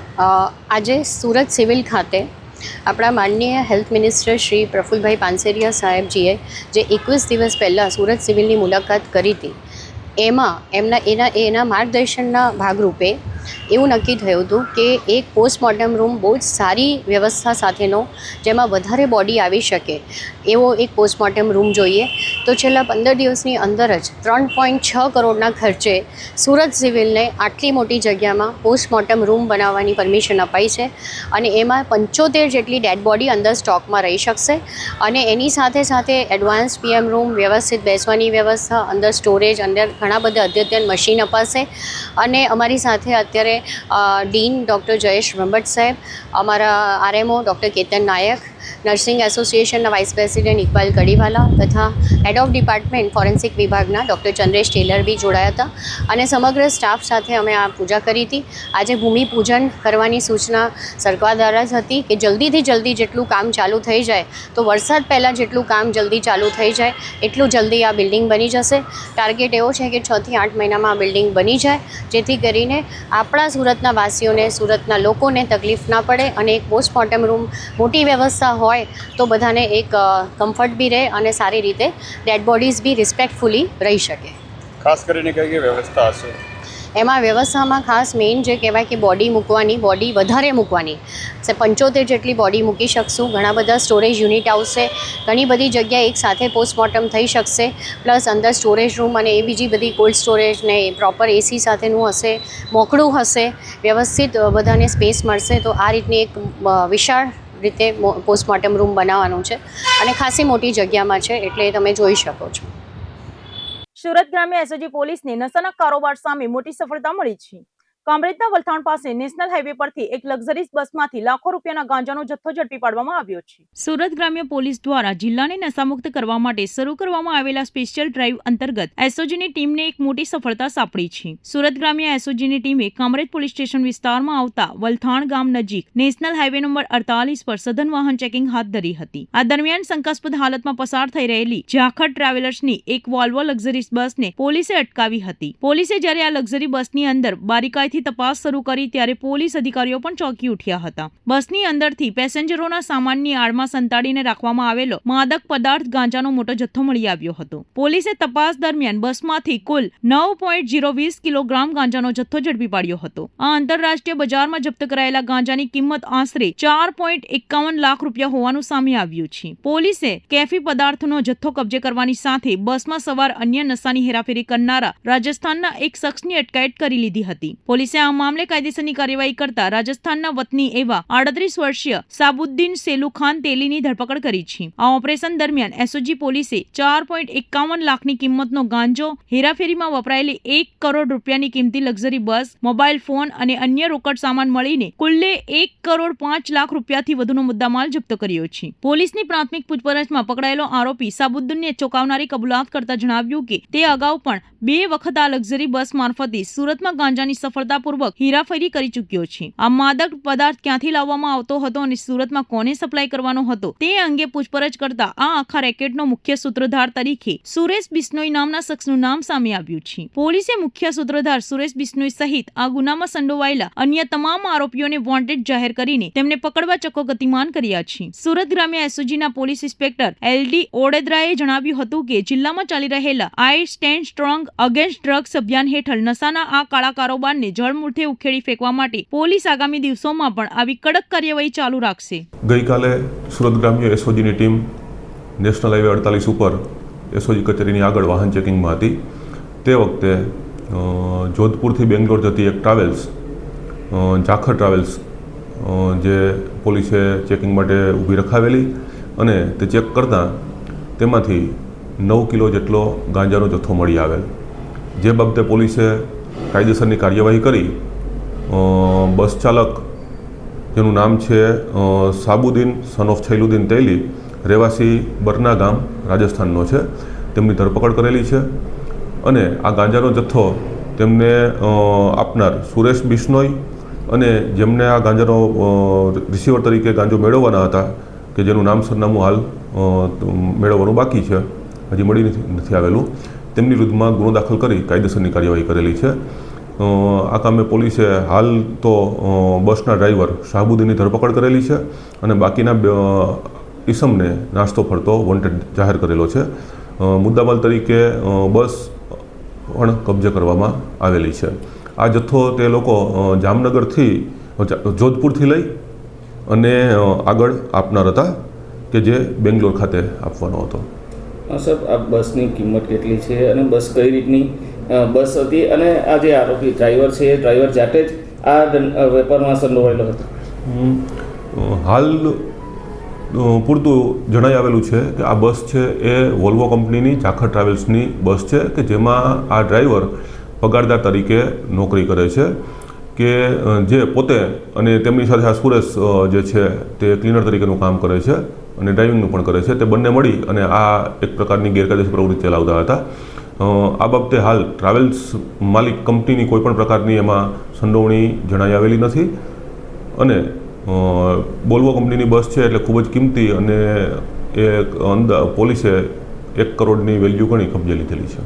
આજે સુરત સિવિલ ખાતે આપણા માનનીય હેલ્થ મિનિસ્ટર શ્રી પ્રફુલભાઈ પાનસેરિયા સાહેબજીએ જે 21 દિવસ પહેલાં સુરત સિવિલની મુલાકાત કરી હતી, એના માર્ગદર્શનના ભાગરૂપે એવું નક્કી થયું હતું કે એક પોસ્ટમોર્ટમ રૂમ બહુ જ સારી વ્યવસ્થા સાથેનો, જેમાં વધારે બોડી આવી શકે એવો એક પોસ્ટમોર્ટમ રૂમ જોઈએ. તો છેલ્લા 15 દિવસની અંદર જ 3.6 કરોડના ખર્ચે સુરત સિવિલને આટલી મોટી જગ્યામાં પોસ્ટમોર્ટમ રૂમ બનાવવાની પરમિશન અપાઈ છે અને એમાં 75 જેટલી ડેડ બોડી અંદર સ્ટોકમાં રહી શકશે અને એની સાથે સાથે એડવાન્સ પીએમ રૂમ, વ્યવસ્થિત બેસવાની વ્યવસ્થા, અંદર સ્ટોરેજ, અંદર ઘણા બધા અદ્યતન મશીન અપાશે. અને અમારી સાથે અત્યારે ડીન ડૉક્ટર જયેશ બ્રહ્મભટ્ટ સાહેબ, અમારા આરએમઓ ડૉક્ટર કેતન નાયક, નર્સિંગ એસોસિએશનના વાઇસ પ્રેસિડેન્ટ ઇકબાલ કડીવાલા તથા હેડ ઓફ ડિપાર્ટમેન્ટ ફોરેન્સિક વિભાગના ડૉક્ટર ચંદ્રેશ ટેલર બી જોડાયા હતા અને સમગ્ર સ્ટાફ સાથે અમે આ પૂજા કરી હતી. આજે ભૂમિપૂજન કરવાની સૂચના સરકાર દ્વારા જ હતી કે જલ્દીથી જલ્દી જેટલું કામ ચાલુ થઈ જાય તો વરસાદ પહેલાં જેટલું કામ જલ્દી ચાલુ થઈ જાય એટલું જલ્દી આ બિલ્ડિંગ બની જશે. ટાર્ગેટ એવો છે કે 6 થી 8 મહિનામાં આ બિલ્ડિંગ બની જાય, જેથી કરીને આપણા સુરતના વાસીઓને, સુરતના લોકોને તકલીફ ના પડે અને એક પોસ્ટમોર્ટમ રૂમ મોટી વ્યવસ્થા હોય તો બધાને એક કમ્ફર્ટ બી રહે અને સારી રીતે ડેડ બોડીઝ બી રિસ્પેક્ટફુલી રહી શકે. ખાસ કરીને કઈ કઈ વ્યવસ્થા હશે? એમાં વ્યવસ્થામાં ખાસ મેઇન જે કહેવાય કે બોડી વધારે મૂકવાની 75 જેટલી બોડી મૂકી શકશું. ઘણા બધા સ્ટોરેજ યુનિટ આવશે, ઘણી બધી જગ્યાએ એક સાથે પોસ્ટમોર્ટમ થઈ શકશે. પ્લસ અંદર સ્ટોરેજ રૂમ અને એ બીજી બધી કોલ્ડ સ્ટોરેજ ને પ્રોપર એસી સાથેનું હશે, મોકળું હશે, વ્યવસ્થિત બધાને સ્પેસ મળશે. તો આ રીતની એક વિશાળ રીતે પોસ્ટમોર્ટમ રૂમ બનાવવાનું છે અને ખાસી મોટી જગ્યામાં છે, એટલે તમે જોઈ શકો છો. સુરત ગ્રામ્ય એસઓજી પોલીસને નશાના કારોબાર સામે મોટી સફળતા મળી છે. કામરેજના વલથાણ પાસે નેશનલ હાઈવે પરથી એક લક્ઝરીઝ બસમાંથી લાખો રૂપિયાના ગાંજાનો જથ્થો ઝડપી પાડવામાં આવ્યો છે. સુરત ગ્રામ્ય પોલીસ દ્વારા જિલ્લાને નશામુક્ત કરવા માટે શરૂ કરવામાં આવેલા સ્પેશિયલ ડ્રાઈવ અંતર્ગત એસઓજીની ટીમને એક મોટી સફળતા સાંપડી છે. સુરત ગ્રામ્ય એસઓજીની ટીમે કામરેજ પોલીસ સ્ટેશન વિસ્તારમાં આવતા વલથાણ ગામ નજીક નેશનલ હાઈવે નંબર 48 પર સઘન વાહન ચેકિંગ હાથ ધરી હતી. આ દરમિયાન શંકાસ્પદ હાલતમાં પસાર થઈ રહેલી ઝાખડ ટ્રાવેલર્સની એક વોલ્વો લક્ઝરીઝ બસને પોલીસે અટકાવી હતી. પોલીસે જ્યારે આ લક્ઝરી બસની અંદર બારીકાઈથી તપાસ શરૂ કરી ત્યારે પોલીસ અધિકારીઓ પણ ચોંકી ઉઠ્યા હતા. બસની અંદરથી પેસેન્જરોના સામાનની આડમાં સંતાડીને રાખવામાં આવેલો માદક પદાર્થ ગાંજાનો મોટો જથ્થો મળી આવ્યો હતો. પોલીસે તપાસ દરમિયાન બસમાંથી કુલ 9.020 કિલોગ્રામ ગાંજાનો જથ્થો ઝડપી પાડ્યો હતો. આ આંતરરાષ્ટ્રીય બજારમાં જપ્ત કરાયેલા ગાંજાની કિંમત આશરે 4.51 લાખ રૂપિયા હોવાનું સામે આવ્યું છે. પોલીસે કેફી પદાર્થનો જથ્થો કબજે કરવાની સાથે બસમાં સવાર અન્ય નશાની હેરાફેરી કરનારા રાજસ્થાનના એક શખ્સની અટકાયત કરી લીધી હતી. પોલીસે આ મામલે કાયદેસરની કાર્યવાહી કરતા રાજસ્થાનના વતની એવા 38 વર્ષીય સાબુદ્દીન સેલુખાન તેલીની ધરપકડ કરી છે. આ ઓપરેશન દરમિયાન એસઓજી પોલીસે 4.51 લાખની કિંમતનો ગાંજો, હેરાફેરીમાં વપરાયેલી 1 કરોડ રૂપિયાની કિંમતી લક્ઝરી બસ, મોબાઈલ ફોન અને અન્ય રોકડ સામાન મળીને કુલ્લે 1 કરોડ 5 લાખ રૂપિયાથી વધુનો મુદ્દામાલ જપ્ત કર્યો છે. પોલીસની પ્રાથમિક પૂછપરછમાં પકડાયેલો આરોપી સાબુદ્દીનને ચોંકાવનારી કબૂલાત કરતા જણાવ્યું કે તે અગાઉ પણ 2 વખત આ લક્ઝરી બસ મારફતે સુરતમાં ગાંજાની સફળતાપૂર્વક હેરાફેરી કરી ચૂક્યો છે. આ માદક પદાર્થ ક્યાંથી લાવવામાં આવતો હતો અને સુરતમાં કોને સપ્લાય કરવાનો હતો તે અંગે પૂછપરછ કરતા આ આખા રેકેટનો મુખ્ય સૂત્રધાર તરીકે સુરેશ બિશ્નોઈ નામના શખ્સનું નામ સામે આવ્યું છે. પોલીસે મુખ્ય સૂત્રધાર સુરેશ બિશ્નોઈ સહિત આ ગુનામાં સંડોવાયેલા અન્ય તમામ આરોપીઓને વોન્ટેડ જાહેર કરીને તેમને પકડવા ચક્કો ગતિમાન કર્યા છે. સુરત ગ્રામ્ય એસઓજીના પોલીસ ઇન્સ્પેક્ટર એલડી ઓડેદરાએ જણાવ્યું હતું કે જિલ્લામાં ચાલી રહેલા આઈ સ્ટેન્ડ સ્ટ્રોંગ અગેન્સ્ટ ડ્રગ્સ અભિયાન હેઠળ નશાના આ કાળા કારોબારને જળમૂળથી ઉખેડી ફેંકવા માટે પોલીસ આગામી દિવસોમાં પણ આવી કડક કાર્યવાહી ચાલુ રાખશે. ગઈકાલે સુરત ગ્રામ્ય એસઓજીની ટીમ નેશનલ હાઈવે 48 ઉપર એસઓજી કચેરીની આગળ વાહન ચેકિંગમાં હતી. તે વખતે જોધપુરથી બેંગ્લોર જતી એક ટ્રાવેલ્સ, ઝાખર ટ્રાવેલ્સ, જે પોલીસે ચેકિંગ માટે ઊભી રખાવેલી અને તે ચેક કરતાં તેમાંથી 9 કિલો જેટલો ગાંજાનો જથ્થો મળી આવેલ. જે બાબતે પોલીસે કાયદેસરની કાર્યવાહી કરી બસ ચાલક, જેનું નામ છે સાબુદ્દીન સન ઓફ છૈલુદ્દીન તૈલી, રહેવાસી બરના ગામ, રાજસ્થાનનો છે, તેમની ધરપકડ કરેલી છે. અને આ ગાંજાનો જથ્થો તેમને આપનાર સુરેશ બિશ્નોઈ અને જેમને આ ગાંજાનો રિસીવર તરીકે ગાંજો મેળવવાના હતા, કે જેનું નામ સરનામું હાલ મેળવવાનું બાકી છે, હજી મળી નથી આવેલું, તેમની વિરુદ્ધમાં ગુનો દાખલ કરી કાયદેસરની કાર્યવાહી કરેલી છે. આ કામે પોલીસે હાલ તો બસના ડ્રાઈવર શાહબુદ્દીનની ધરપકડ કરેલી છે અને બાકીના ઈસમને નાસ્તો ફરતો વોન્ટેડ જાહેર કરેલો છે. મુદ્દામાલ તરીકે બસ પણ કબજે કરવામાં આવેલી છે. આ જથ્થો તે લોકો જામનગરથી, જોધપુરથી લઈ અને આગળ આપનાર હતા, કે જે બેંગ્લોર ખાતે આપવાનો હતો. સર, આ બસની કિંમત કેટલી છે અને બસ કઈ રીતની બસ હતી અને આ જે આરોપી ડ્રાઈવર છે એ ડ્રાઈવર જાતે જ આ વેપારમાં સંડોવાયેલો હતો? હાલ પૂરતું જણાઈ આવેલું છે કે આ બસ છે એ વોલ્વો કંપનીની ઝાખર ટ્રાવેલ્સની બસ છે, કે જેમાં આ ડ્રાઈવર પગારદાર તરીકે નોકરી કરે છે, કે જે પોતે અને તેમની સાથે આ સુરેશ જે છે તે ક્લીનર તરીકેનું કામ કરે છે અને ડ્રાઇવિંગનું પણ કરે છે, તે બંને મળી અને આ એક પ્રકારની ગેરકાયદેસર પ્રવૃત્તિ ચલાવતા હતા. આ બાબતે હાલ ટ્રાવેલ્સ માલિક કંપનીની કોઈપણ પ્રકારની એમાં સંડોવણી જણાઈ આવેલી નથી અને બોલ્વો કંપનીની બસ છે એટલે ખૂબ જ કિંમતી અને પોલીસે 1 કરોડની વેલ્યુ ગણી કબજે લીધેલી છે.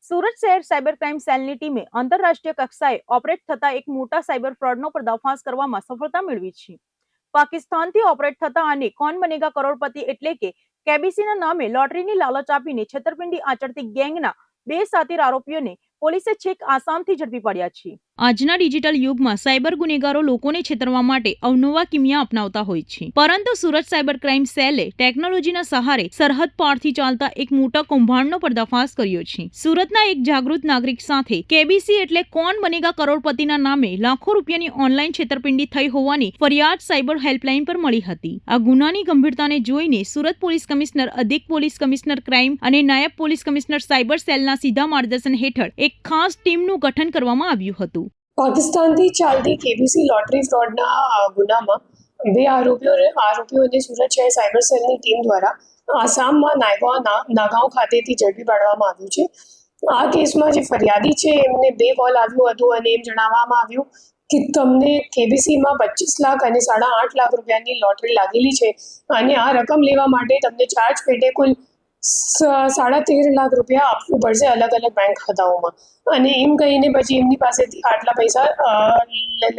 સુરત શહેર સાયબર ક્રાઇમ સેલની ટીમે આંતરરાષ્ટ્રીય કક્ષાએ ઓપરેટ થતા એક મોટા સાયબર ફ્રોડનો પર્દાફાશ કરવામાં સફળતા મેળવી છે. પાકિસ્તાનથી ઓપરેટ થતા અને કોન બનેગા કરોડપતિ એટલે કે કેબીસીના નામે લોટરીની લાલચ આપીને છેતરપિંડી આચરતી ગેંગના 2 સાતીર આરોપીઓને પોલીસે છેક આસામથી ઝડપી પાડ્યા છે. આજના ડિજિટલ યુગમાં સાયબર ગુનેગારો લોકોને છેતરવા માટે અવનવા કિમિયા અપનાવતા હોય છે, પરંતુ સુરત સાયબર ક્રાઇમ સેલે ટેકનોલોજીના સહારે સરહદ પારથી ચાલતા એક મોટા કૌભાંડનો પર્દાફાશ કર્યો છે. સુરતના એક જાગૃત નાગરિક સાથે કેબીસી એટલે કોણ બનેગા કરોડપતિના નામે લાખો રૂપિયાની ઓનલાઈન છેતરપિંડી થઈ હોવાની ફરિયાદ સાયબર હેલ્પલાઇન પર મળી હતી. આ ગુનાની ગંભીરતાને જોઈને સુરત પોલીસ કમિશનર, અધિક પોલીસ કમિશનર ક્રાઇમ અને નાયબ પોલીસ કમિશનર સાયબર સેલના સીધા માર્ગદર્શન હેઠળ એક ખાસ ટીમનું ગઠન કરવામાં આવ્યું હતું. પાકિસ્તાનથી ચાલતી કેબીસી લોટરી ફ્રોડના ગુનામાં 2 આરોપીઓને સુરત શહેર સાયબર સેલની ટીમ દ્વારા આસામમાં નાગાંવ ખાતેથી ઝડપી પાડવામાં આવ્યું છે. આ કેસમાં જે ફરિયાદી છે એમને 2 કોલ આવ્યું હતું અને એમ જણાવવામાં આવ્યું કે તમને કેબીસીમાં 25 લાખ અને 8.5 લાખ રૂપિયાની લોટરી લાગેલી છે અને આ રકમ લેવા માટે તમને ચાર્જ પેટે કુલ 13.5 લાખ રૂપિયા આપવું પડશે અલગ અલગ બેંક ખાતાઓમાં, અને એમ કહીને પછી એમની પાસેથી આટલા પૈસા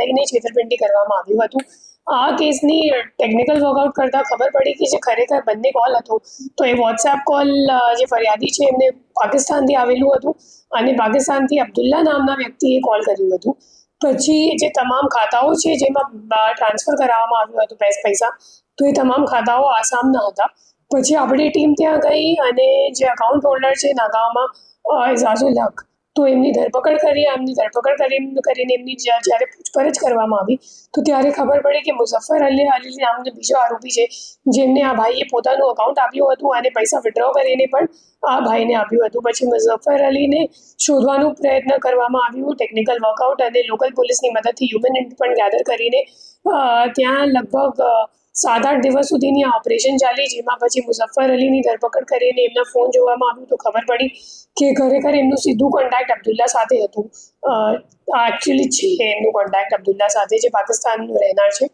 લઈને છેતરપિંડી કરવામાં આવ્યું હતું. આ કેસની ટેકનિકલ વર્કઆઉટ કરતાં ખબર પડી કે જે ખરેખર બંને કોલ હતો તો એ વોટ્સએપ કોલ જે ફરિયાદી છે એમને પાકિસ્તાનથી આવેલું હતું અને પાકિસ્તાનથી અબ્દુલ્લા નામના વ્યક્તિએ કોલ કર્યું હતું. પછી જે તમામ ખાતાઓ છે જેમાં ટ્રાન્સફર કરાવવામાં આવ્યું હતું પૈસા, તો એ તમામ ખાતાઓ આસામના હતા. પછી આપણી ટીમ ત્યાં ગઈ અને જે અકાઉન્ટ હોલ્ડર છે નાગાંવમાં એઝાઝુલ હક, તો એમની ધરપકડ કરીને એમની જ્યારે પૂછપરછ કરવામાં આવી તો ત્યારે ખબર પડી કે મુઝફ્ફર અલી નામનો બીજો આરોપી છે જેમને આ ભાઈએ પોતાનું અકાઉન્ટ આપ્યું હતું અને પૈસા વિડ્રો કરીને પણ આ ભાઈને આપ્યું હતું. પછી મુઝફ્ફર અલીને શોધવાનો પ્રયત્ન કરવામાં આવ્યું, ટેકનિકલ વર્કઆઉટ અને લોકલ પોલીસની મદદથી હ્યુમન ઇન્ટ પણ ગેધર કરીને ત્યાં લગભગ 7-8 દિવસ સુધીની આ ઓપરેશન ચાલી, જેમાં પછી મુઝફ્ફર અલીની ધરપકડ કરીને એમના ફોન જોવામાં આવ્યું તો ખબર પડી કે ખરેખર એમનું સીધું કોન્ટેક્ટ અબ્દુલ્લા સાથે હતું. એકચ્યુઅલી છે એમનું કોન્ટેક્ટ અબ્દુલ્લા સાથે જે પાકિસ્તાનનું રહેનાર છે,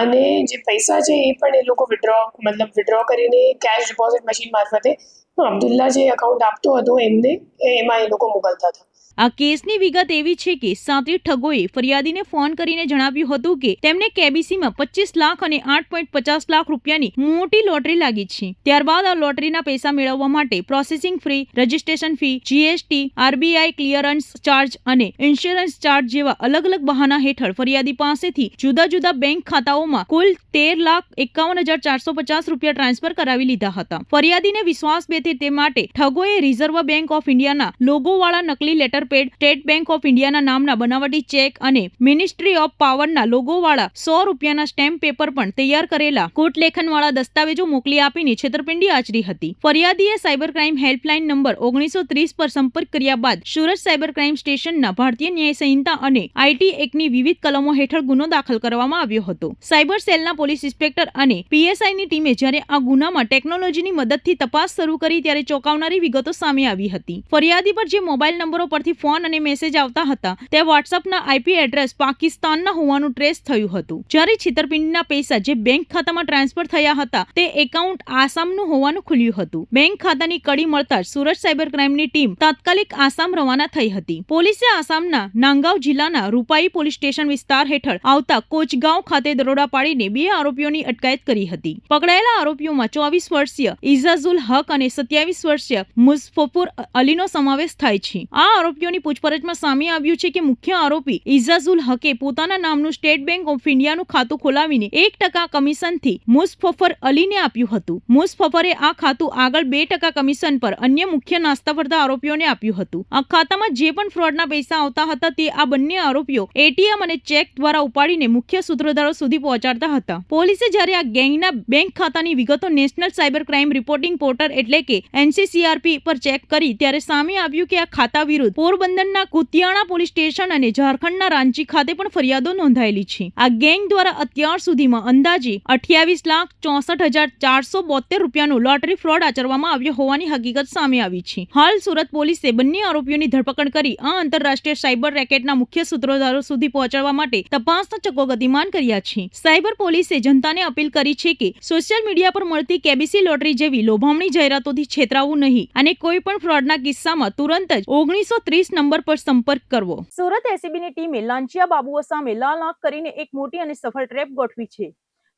અને જે પૈસા છે એ પણ એ લોકો વિડ્રો કરીને કેશ ડિપોઝિટ મશીન મારફતે અબ્દુલ્લા જે એકાઉન્ટ આપતો હતો એમાં એ લોકો મોકલતા હતા. આ કેસની વિગત એવી છે કે સાતીર ઠગોએ ફરિયાદીને ફોન કરીને જણાવ્યું હતું કે તેમને કેબીસીમાં 25 લાખ અને 8.50 લાખ રૂપિયાની મોટી લોટરી લાગી છે. ત્યારબાદ આ લોટરીના પૈસા મેળવવા માટે processing fee, registration fee, GST, RBI clearance charge અને ઇન્સ્યોરન્સ ચાર્જ જેવા અલગ અલગ બહાના હેઠળ ફરિયાદી પાસેથી જુદા જુદા બેંક ખાતાઓમાં કુલ 13,51,450 રૂપિયા ટ્રાન્સફર કરાવી લીધા હતા. ફરિયાદીને વિશ્વાસ બેસે તે માટે ઠગોએ રિઝર્વ બેંક ઓફ ઇન્ડિયાના લોગોવાળા નકલી letter pad, state bank of ઇન્ડિયાના નામના બનાવટી ચેક અને મિનિસ્ટ્રી ઓફ પાવરના લોગોવાળા 100 રૂપિયાના સ્ટેમ્પ પેપર પણ તૈયાર કરેલા કોટલેખનવાળા દસ્તાવેજો મોકલી આપીને છેતરપિંડી આચરી હતી. ફરિયાદીએ સાયબર ક્રાઇમ હેલ્પલાઇન નંબર 1930 પર સંપર્ક કર્યા બાદ સુરત સાયબર ક્રાઇમ સ્ટેશનના ભારતીય ન્યાય સંહિતા અને IT એક્ટની વિવિધ કલમો હેઠળ ગુનો દાખલ કરવામાં આવ્યો હતો. સાયબર સેલના પોલીસ ઇન્સ્પેક્ટર અને PSIની ટીમે જ્યારે આ ગુનામાં ટેકનોલોજીની મદદથી તપાસ શરૂ કરી ત્યારે ચોંકાવનારી વિગતો સામે આવી હતી. ફરિયાદી પર જે મોબાઈલ નંબરો પરથી ફોન અને મેસેજ આવતા હતા તે વોટ્સએપના IP એડ્રેસ પાકિસ્તાનના હોવાનું ટ્રેસ થયું હતું, જ્યારે છેતરપિંડીના પૈસા જે બેંક ખાતામાં ટ્રાન્સફર થયા હતા તે એકાઉન્ટ આસામનું હોવાનું ખુલ્યું હતું. બેંક ખાતાની કડી મળતા સુરત સાયબર ક્રાઇમની ટીમ તાત્કાલિક આસામ રવાના થઈ હતી. પોલીસે આસામના નાંગાવ જિલ્લાના રૂપાઈ પોલીસ સ્ટેશન વિસ્તાર હેઠળ આવતા કોચગાંવ ખાતે દરોડા પાડીને 2 આરોપીઓની અટકાયત કરી હતી. પકડાયેલા આરોપીઓમાં 24 વર્ષીય ઇઝાઝુલ હક અને 27 વર્ષીય મુઝફ્ફર અલીનો સમાવેશ થાય છે. આ આરોપીઓની પૂછપરછમાં સામે આવ્યું છે કે મુખ્ય આરોપી ઇઝાઝુલ હકે પોતાના નામનું સ્ટેટ બેંક ઓફ ઇન્ડિયાનું ખાતું ખોલાવીને 1% કમિશનથી મુઝફ્ફર અલીને આપ્યું હતું. મુઝફ્ફરે આ ખાતું આગળ 2% કમિશન પર અન્ય મુખ્ય નાસ્તા ફરતા આરોપીઓને આપ્યું હતું. આ ખાતામાં જે પણ ફ્રોડના પૈસા આવતા હતા તે આ બંને આરોપીઓ ATM અને ચેક દ્વારા ઉપાડીને મુખ્ય સૂત્રધારો સુધી પહોંચાડતા હતા. પોલીસે જ્યારે આ ગેંગના બેંક ખાતાની વિગતો national cyber crime reporting portal એટલે કે NCCRP પર ચેક કરી ત્યારે સામે આવ્યું કે આ ખાતા વિરુદ્ધ પોરબંદરના કુતિયાણા પોલીસ સ્ટેશન અને ઝારખંડના રાંચી ખાતે પણ ફરિયાદો નોંધાયેલી છે. આ ગેંગ દ્વારા અત્યાર સુધીમાં અંદાજે 28,64,472 રૂપિયાનો લોટરી ફ્રોડ આચરવામાં આવ્યો હોવાની હકીકત સામે આવી છે. હાલ સુરત પોલીસે બંને આરોપીઓની ધરપકડ કરી આ આંતરરાષ્ટ્રીય સાયબર રેકેટના મુખ્ય સૂત્રધારો સુધી પહોંચવા માટે તપાસના ચક્રો ગતિમાન કર્યા છે. સાયબર પોલીસે જનતાને અપીલ કરી છે કે સોશિયલ મીડિયા પર મળતી કેબીસી લોટરી જેવી લોભામણી જાહેરાતોથી છેતરાવું નહીં અને કોઈ પણ ફ્રોડના કિસ્સામાં તુરંત જ 1930 નંબર પર સંપર્ક કરવો. સુરત એસીબીની ટીમે લાંચિયા બાબુઓ સામે લાલ આંખ કરીને એક મોટી અને સફળ ટ્રેપ ગોઠવી છે.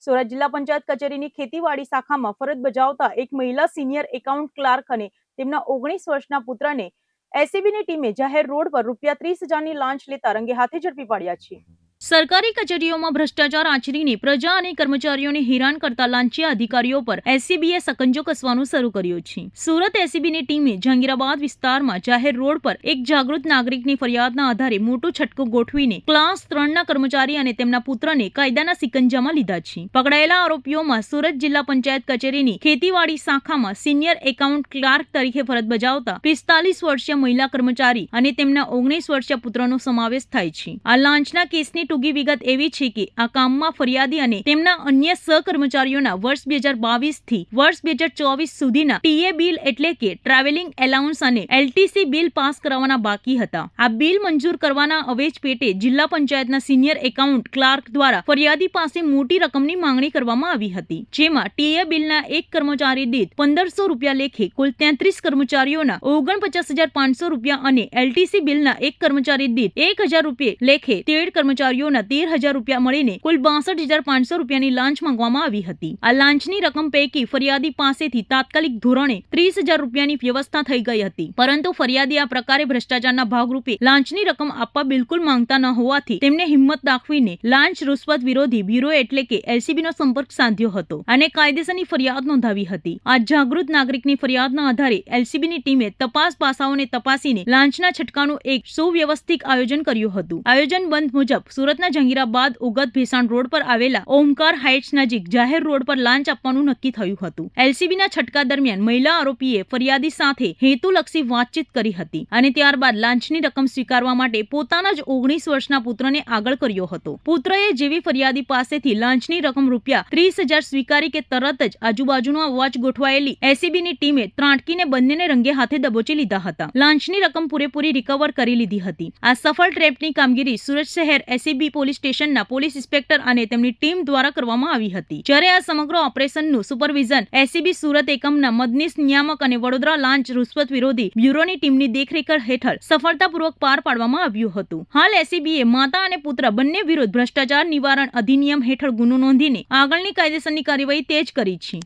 સુરત જિલ્લા પંચાયત કચેરીની ખેતીવાડી શાખામાં ફરજ બજાવતા એક મહિલા સિનિયર એકાઉન્ટ ક્લાર્ક અને તેમના 19 વર્ષના પુત્રને એસીબીની ટીમે જાહેર રોડ પર ₹30,000ની લાંચ લેતા રંગે હાથે ઝડપી પાડ્યા છે. સરકારી કચેરીઓમાં ભ્રષ્ટાચાર આચરીને પ્રજા અને કર્મચારીઓને હેરાન કરતા લાંચિયા અધિકારીઓ પર એસીબીએ સકંજો કસવાનું શરૂ કર્યું છે. સુરત એસીબીની ટીમે જહાંગીરાબાદ વિસ્તારમાં જાહેર રોડ પર એક જાગૃત નાગરિકની ફરિયાદના આધારે મોટો છટકો ગોઠવીને ક્લાસ 3ના કર્મચારી અને તેમના પુત્રને કાયદાના સિકંજામાં લીધા છે. પકડાયેલા આરોપીઓમાં સુરત જિલ્લા પંચાયત કચેરીની ખેતીવાડી શાખામાં સિનિયર એકાઉન્ટ ક્લાર્ક તરીકે ફરજ બજાવતા 45 વર્ષીય મહિલા કર્મચારી અને તેમના 19 વર્ષીય પુત્રનો સમાવેશ થાય છે. આ લાંચના કેસની ટૂંકી વિગત એવી છે કે આ કામમાં ફરિયાદી અને તેમના અન્ય સહકર્મચારીઓના વર્ષ 2022 થી વર્ષ 2024 સુધીના ટીએ બિલ એટલે કે ટ્રાવેલિંગ એલાઉન્સ અને એલટીસી બિલ પાસ કરાવવાના બાકી હતા. આ બિલ મંજૂર કરવાના અવેજ પેટે જિલ્લા પંચાયતના સિનિયર એકાઉન્ટ ક્લાર્ક દ્વારા ફરિયાદી પાસે મોટી રકમની માંગણી કરવામાં આવી હતી, જેમાં ટીએ બિલના એક કર્મચારી દીઠ ₹1,500 લેખે કુલ 33 કર્મચારીઓના ₹49,500 અને એલટીસી બિલના એક કર્મચારી દીઠ ₹1,000 લેખે 13 કર્મચારીઓ ₹13,000 મળીને કુલ ₹62,500ની લાંચ માંગવામાં આવી હતી. આ લાંચની રકમ પૈકી ફરિયાદી પાસેથી તાત્કાલિક ધોરણે ₹30,000ની વ્યવસ્થા થઈ ગઈ હતી, પરંતુ ફરિયાદી આ પ્રકારે ભ્રષ્ટાચારના ભાગરૂપે લાંચની રકમ આપવા બિલકુલ માંગતા ન હોવાથી તેમને હિંમત દાખવીને લાંચ રૂશ્વત વિરોધી બ્યુરો એટલે કે એલસીબીનો સંપર્ક સાધ્યો હતો અને કાયદેસરની ફરિયાદ નોંધાવી હતી. આ જાગૃત નાગરિકની ફરિયાદના આધારે એલસીબીની ટીમે તપાસ પાસાઓને તપાસીને લાંચના છટકાનું એક સુવ્યવસ્થિત આયોજન કર્યું હતું. આયોજન બંધ મુજબ સુરતના જહાંગીરાબાદ ઉગત ભેસાણ રોડ પર આવેલા ઓમકાર હાઇટ્સ નજીક જાહેર રોડ પર લાંચ આપવાનું નક્કી થયું હતું. એલસીબીના છટકા દરમિયાન મહિલા આરોપીએ ફરિયાદી સાથે હેતુલક્ષી વાતચીત કરી હતી અને ત્યારબાદ લાંચની રકમ સ્વીકારવા માટે પોતાના જ 19 વર્ષના પુત્રને આગળ કર્યો હતો. પુત્રએ જેવી ફરિયાદી પાસેથી લાંચની રકમ ₹30,000 સ્વીકારી કે તરત જ આજુબાજુનો અવાજ ગોઠવાયેલી એસીબીની ટીમે ત્રાટકીને બંનેને રંગે હાથે દબોચી લીધા હતા. લાંચની રકમ પૂરેપૂરી રિકવર કરી લીધી હતી. આ સફળ ટ્રેપની કામગીરી સુરત શહેર એસીબી પોલીસ સ્ટેશનના પોલીસ ઇન્સ્પેક્ટર અને તેમની ટીમ દ્વારા કરવામાં આવી હતી. જ્યારે આ સમગ્ર ઓપરેશનનું સુપરવિઝન એસીબી સુરત એકમના મદનીશ નિયામક અને વડોદરા લાંચ રૂશ્વત વિરોધી બ્યુરોની ટીમની દેખરેખ હેઠળ સફળતાપૂર્વક પાર પાડવામાં આવ્યું હતું. હાલ એસીબીએ માતા અને પુત્ર બંને વિરુદ્ધ ભ્રષ્ટાચાર નિવારણ અધિનિયમ હેઠળ ગુનો નોંધીને આગળની કાયદેસરની કાર્યવાહી તેજ કરી છે.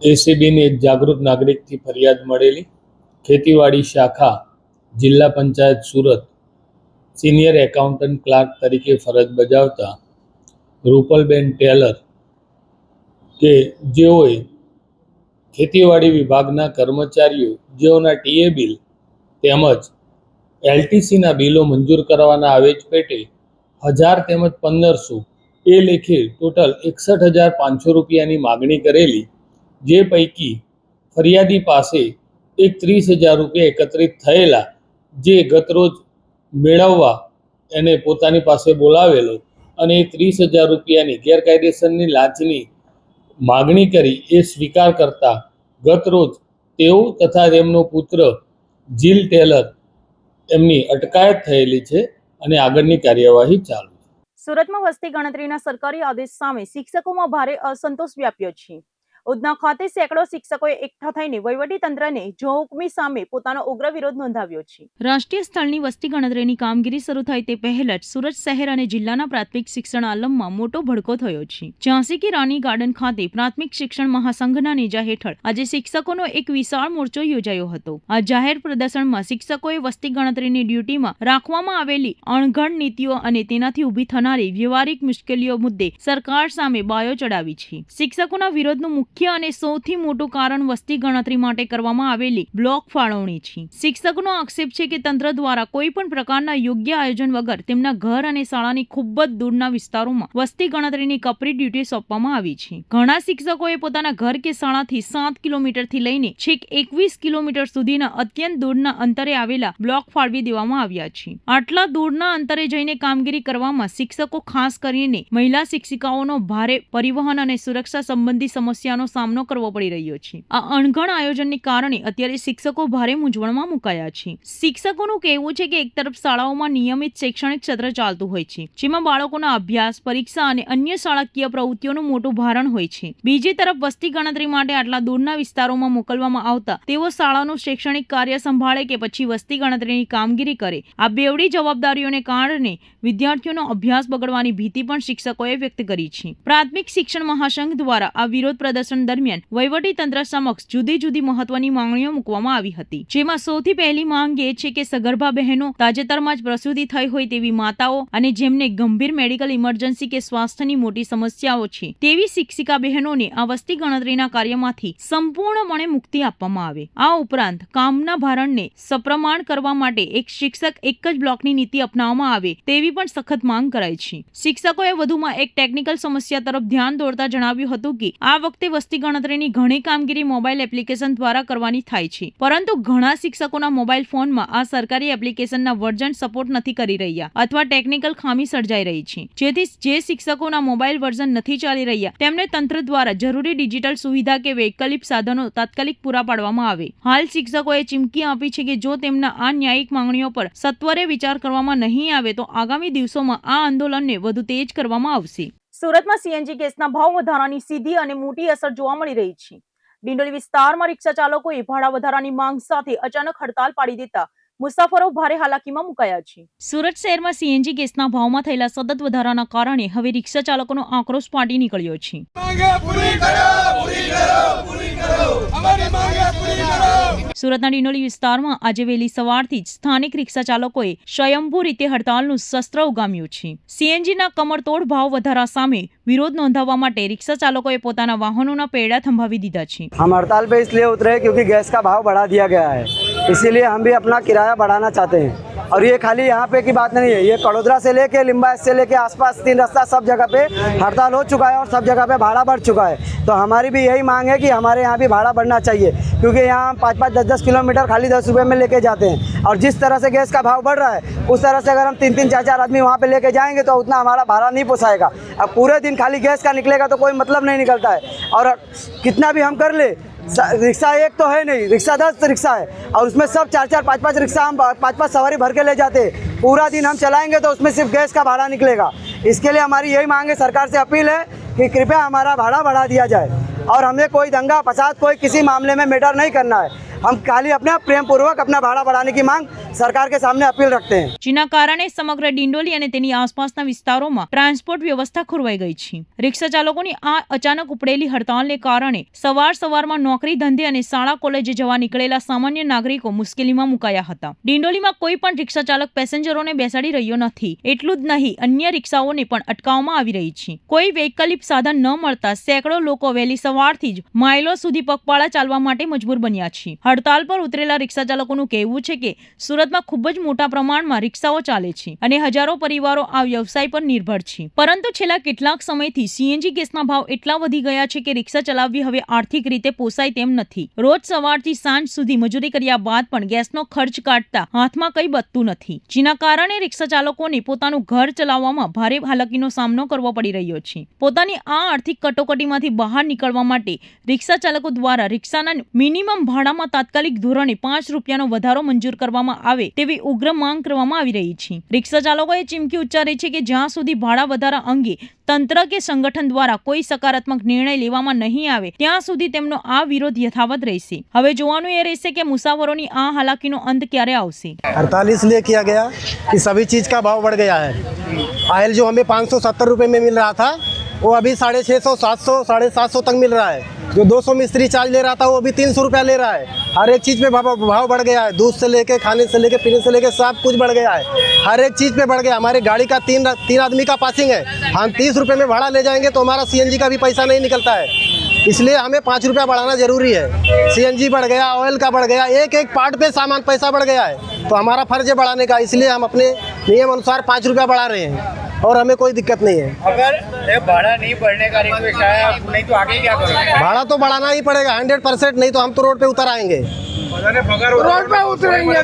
એસીબીની એક જાગૃત નાગરિકથી ફરિયાદ મળેલી. ખેતીવાડી શાખા જિલ્લા panchayat Surat senior accountant clerk તરીકે ફરજ બજાવતા રૂપલબેન ટેલર કે જેઓએ ખેતીવાડી વિભાગના કર્મચારીઓ જેઓના ટીએ બિલ તેમજ એલટીસીના બિલો મંજૂર કરવાના આવેજ પેટે 1,000 તેમજ 1,500 એ લેખે ટોટલ ₹61,500ની માગણી કરેલી, જે પૈકી ફરિયાદી પાસે એક ₹30,000 એકત્રિત થયેલા, જે ગતરોજ મેળવવા એને પોતાની પાસે બોલાવેલો અને ₹30,000ની ગેરકાયદેસરની લાંચની માગણી કરી એ સ્વીકાર કરતા ગતરોજ તેઓ તથા તેમનો પુત્ર જીલ ટેલર એમની અટકાયત થયેલી છે અને આગળની કાર્યવાહી ચાલુ છે. સુરતમાં વસ્તી ગણતરીના સરકારી આદેશ સામે શિક્ષકોમાં ભારે અસંતોષ વ્યાપ્યો છે. ઉધના ખાતે સેંકડો શિક્ષકોએ એકઠા થઈને વહીવટીતંત્રને જોહુકમી સામે પોતાનો ઉગ્ર વિરોધ નોંધાવ્યો છે. રાષ્ટ્રીય સ્થળની વસ્તી ગણતરીની કામગીરી શરૂ થાય તે પહેલા જ સુરત શહેર અને જિલ્લાના પ્રાથમિક શિક્ષણ આલમમાં મોટો ભડકો થયો છે. ઝાંસી કી રાની ગાર્ડન ખાતે પ્રાથમિક શિક્ષણ મહાસંઘના નેજા હેઠળ આજે શિક્ષકોનો એક વિશાળ મોરચો યોજાયો હતો. આ જાહેર પ્રદર્શનમાં શિક્ષકોએ વસ્તી ગણતરીની ડ્યુટીમાં રાખવામાં આવેલી અણઘડ નીતિઓ અને તેનાથી ઊભી થનારી વ્યવહારિક મુશ્કેલીઓ મુદ્દે સરકાર સામે બાયો ચડાવી છે. શિક્ષકોના વિરોધનું મુખ્ય અને સૌથી મોટું કારણ વસ્તી ગણતરી માટે કરવામાં આવેલી બ્લોક ફાળવણી છે. શિક્ષકોનો આક્ષેપ છે કે તંત્ર દ્વારા કોઈ પણ પ્રકારના યોગ્ય આયોજન વગર તેમના ઘર અને શાળાની ખૂબ જ દૂરના વિસ્તારોમાં વસ્તી ગણતરીની કપરી ડ્યુટી સોંપવામાં આવી છે. ઘણા શિક્ષકોએ પોતાના ઘર કે શાળાથી 7 કિલોમીટરથી લઈને છેક 21 કિલોમીટર સુધીના અત્યંત દૂરના અંતરે આવેલા બ્લોક ફાળવી દેવામાં આવ્યા છે. આટલા દૂરના અંતરે જઈને કામગીરી કરવામાં શિક્ષકો, ખાસ કરીને મહિલા શિક્ષિકાઓનો ભારે પરિવહન અને સુરક્ષા સંબંધી સમસ્યાનો સામનો કરવો પડી રહ્યો છે. આ અણઘડ આયોજનને કારણે અત્યારે શિક્ષકો ભારે મૂંઝવણમાં મુકાયા છે. શિક્ષકોનું કહેવું છે કે એક તરફ શાળાઓમાં નિયમિત શૈક્ષણિક સત્ર ચાલતું હોય છે, જેમાં બાળકોના અભ્યાસ, પરીક્ષા અને અન્ય શાળાકીય પ્રવૃત્તિઓનું મોટું ભારણ હોય છે. બીજી તરફ વસ્તી ગણતરી માટે આટલા દૂરના વિસ્તારોમાં મોકલવામાં આવતા તેઓ શાળાનું શૈક્ષણિક કાર્ય સંભાળે કે પછી વસ્તી ગણતરીની કામગીરી કરે, આ બેવડી જવાબદારીઓને કારણે વિદ્યાર્થીઓનો અભ્યાસ બગડવાની ભીતિ પણ શિક્ષકોએ વ્યક્ત કરી છે. પ્રાથમિક શિક્ષણ મહાસંઘ દ્વારા આ વિરોધ પ્રદર્શન દરમિયાન વહીવટી તંત્ર સમક્ષ જુદી જુદી મહત્વની માંગણીઓ મૂકવામાં આવી હતી, જેમાં સૌથી પહેલી માંગ એ છે કે સગર્ભા બહેનો, તાજેતરમાં જ પ્રસૂતિ થઈ હોય તેવી માતાઓ અને જેમને ગંભીર મેડિકલ ઇમરજન્સી કે સ્વાસ્થ્યની મોટી સમસ્યાઓ છે તેવી શિક્ષિકા બહેનોને આ વસ્તી ગણતરીના કાર્યમાંથી સંપૂર્ણપણે મુક્તિ આપવામાં આવે. આ ઉપરાંત કામના ભારણને સપ્રમાણ કરવા માટે એક શિક્ષક એક જ બ્લોકની નીતિ અપનાવવામાં આવે તેવી પણ સખત માંગ કરાઈ છે. શિક્ષકોએ વધુમાં એક ટેકનિકલ સમસ્યા તરફ ધ્યાન દોરતા જણાવ્યું હતું કે આ વખતે વસ્તી ગણતરીની ઘણી કામગીરી મોબાઈલ એપ્લિકેશન દ્વારા કરવાની થાય છે, પરંતુ ઘણા શિક્ષકોના મોબાઈલ ફોનમાં આ સરકારી એપ્લિકેશનના વર્ઝન સપોર્ટ નથી કરી રહ્યા અથવા ટેકનિકલ ખામી સર્જાઈ રહી છે, જેથી જે શિક્ષકોના મોબાઈલ વર્ઝન નથી ચાલી રહ્યા તેમને તંત્ર દ્વારા જરૂરી ડિજિટલ સુવિધા કે વૈકલ્પિક સાધનો તાત્કાલિક પૂરા પાડવામાં આવે. હાલ શિક્ષકોએ ચીમકી આપી છે કે જો તેમના આ ન્યાયિક માંગણીઓ પર સત્વરે વિચાર કરવામાં નહીં આવે તો આગામી દિવસોમાં આ આંદોલનને વધુ તેજ કરવામાં આવશે. સુરતમાં સીએનજી ગેસના ભાવ વધારાની સીધી અને મોટી અસર જોવા મળી રહી છે. ડિંડોલી વિસ્તારમાં રિક્ષા ચાલકોએ ભાડા વધારાની માંગ સાથે અચાનક હડતાલ પાડી દેતા મુસાફરો ભારે હાલાકીમાં મુકાયા છે. સુરત શહેરમાં સીએનજી ગેસના ભાવમાં થયેલા સતત વધારાના કારણે હવે રિક્ષા ચાલકોનો આક્રોશ ફાટી નીકળ્યો છે. સુરતના ડિંડોલી વિસ્તારમાં આજે વહેલી સવારથી જ સ્થાનિક રિક્ષા ચાલકોએ સ્વયંભૂ રીતે હડતાલનું શસ્ત્ર ઉગામ્યું છે. સીએનજીના કમરતોડ ભાવ વધારા સામે विरोध नोंधावा માટે रिक्शा चालकों પોતાના વાહનોના પૈડા થંભાવી દીધા છે. हम हड़ताल पे इसलिए उतरे क्योंकि गैस का भाव बढ़ा दिया गया है, इसीलिए हम भी अपना किराया बढ़ाना चाहते हैं. और ये खाली यहाँ पे की बात नहीं है, ये कड़ोदरा से लेके लिम्बायत से लेके आसपास 3 रास्ता सब जगह पे हड़ताल हो चुका है और सब जगह पे भाड़ा बढ़ चुका है. तो हमारी भी यही मांग है कि हमारे यहाँ भी भाड़ा बढ़ना चाहिए, क्योंकि यहाँ 5-5, 10-10 किलोमीटर खाली 10 रुपये में लेके जाते हैं. और जिस तरह से गैस का भाव बढ़ रहा है उस तरह से अगर हम 3-3, 4-4 आदमी वहाँ पे लेके जाएंगे तो उतना हमारा भाड़ा नहीं पोसाएगा. अब पूरे दिन खाली गैस का निकलेगा तो कोई मतलब नहीं निकलता है. और कितना भी हम कर ले, रिक्शा एक तो है नहीं, रिक्शा 10 रिक्शा है और उसमें सब 4-4, 5-5 रिक्शा हम 5-5 सवारी भर के ले जाते हैं. पूरा दिन हम चलाएंगे तो उसमें सिर्फ गैस का भाड़ा निकलेगा. इसके लिए हमारी यही मांग है, सरकार से अपील है कि कृपया हमारा भाड़ा बढ़ा दिया जाए. और हमें कोई दंगा फसाद कोई किसी मामले में मैटर नहीं करना है. हम खाली अपने प्रेम पूर्वक अपना भाड़ा बढ़ाने की मांग सरकार के सामने अपील रखते हैं. જેના કારણે સમગ્ર ડિંડોલી અને તેની આસપાસના વિસ્તારોમાં ટ્રાન્સપોર્ટ વ્યવસ્થા ખોરવાઈ ગઈ છે. રિક્ષા ચાલકોની આ અચાનક ઉપડેલી હડતાલને કારણે સવારમાં નોકરી ધંધે અને શાળા કોલેજે જવા નીકળેલા સામાન્ય નાગરિકો મુશ્કેલીમાં મુકાયા હતા. ડિંડોલીમાં કોઈ પણ રિક્ષા ચાલક પેસેન્જરોને બેસાડી રહ્યો નથી. એટલું જ નહીં, અન્ય રિક્ષાઓને પણ અટકાવવામાં આવી રહી છે. કોઈ વૈકલ્પિક સાધન ન મળતા સેંકડો લોકો વહેલી સવારથી જ માઇલો સુધી પગપાળા ચાલવા માટે મજબૂર બન્યા છે. હડતાલ પર ઉતરેલા રિક્ષા ચાલકોનું કહેવું છે કે સુરતમાં ખૂબ જ મોટા પ્રમાણમાં રિક્ષાઓ ચાલે છે અને હજારો પરિવારો આ વ્યવસાય પર નિર્ભર છે. પરંતુ છેલ્લા કેટલાક સમયથી સીએનજી ગેસના ભાવ એટલા વધી ગયા છે કે રિક્ષા ચલાવવી હવે આર્થિક રીતે પોસાય તેમ નથી. રોજ સવારથી સાંજ સુધી મજૂરી કર્યા બાદ પણ ગેસનો ખર્ચ કાઢતા હાથમાં કંઈ બચતું નથી, જેના કારણે રિક્ષા ચાલકોને પોતાનું ઘર ચલાવવામાં ભારે હાલાકીનો સામનો કરવો પડી રહ્યો છે. પોતાની આ આર્થિક કટોકટીમાંથી બહાર નીકળવા માટે રિક્ષા ચાલકો દ્વારા રિક્ષાના મિનિમમ ભાડામાં તાત્કાલિક ધોરણે 5 રૂપિયાનો વધારો મંજૂર કરવામાં આવે તેવી ઉગ્ર માંગ કરવામાં આવી રહી છે. રિક્ષા ચાલકોએ ચીમકી ઉચ્ચારી છે કે જ્યાં સુધી ભાડા વધારા અંગે તંત્ર કે સંગઠન દ્વારા કોઈ સકારાત્મક નિર્ણય લેવામાં નહીં આવે ત્યાં સુધી તેમનો આ વિરોધ યથાવત રહેશે. હવે જોવાનું એ રહેશે કે મુસાફરોની આ હાલાકીનો અંત ક્યારે આવશે. हड़ताल इसलिए किया गया कि सभी चीज़ का भाव बढ़ गया है. ऑयल जो हमें 570 रुपये में मिल रहा था वो अभी 650, 700, 750 तक मिल रहा है. जो 200 मिस्त्री चार्ज ले रहा था वो अभी 300 रुपया ले रहा है. हर एक चीज़ पे भाव बढ़ गया है. दूध से लेके खाने से लेके पीने से लेके सब कुछ बढ़ गया है. हर एक चीज़ पे बढ़ गया. हमारी गाड़ी का 3 आदमी का पासिंग है, हम 30 रुपये में भाड़ा ले जाएंगे तो हमारा सीएनजी का भी पैसा नहीं निकलता है. इसलिए हमें 5 रुपया बढ़ाना जरूरी है। CNG बढ़ गया, ऑयल का बढ़ गया, एक एक पार्ट पे सामान पैसा बढ़ गया है, तो हमारा फर्ज है बढ़ाने का। इसलिए हम अपने नियम अनुसार 5 रुपया बढ़ा रहे हैं और हमें कोई दिक्कत नहीं है। अगर भाड़ा नहीं बढ़ने का रिक्वेस्ट आया नहीं तो आगे क्या करोगे? भाड़ा तो बढ़ाना ही पड़ेगा 100%, नहीं तो हम तो रोड पे उतर आएंगे। रोड पे उतरेंगे।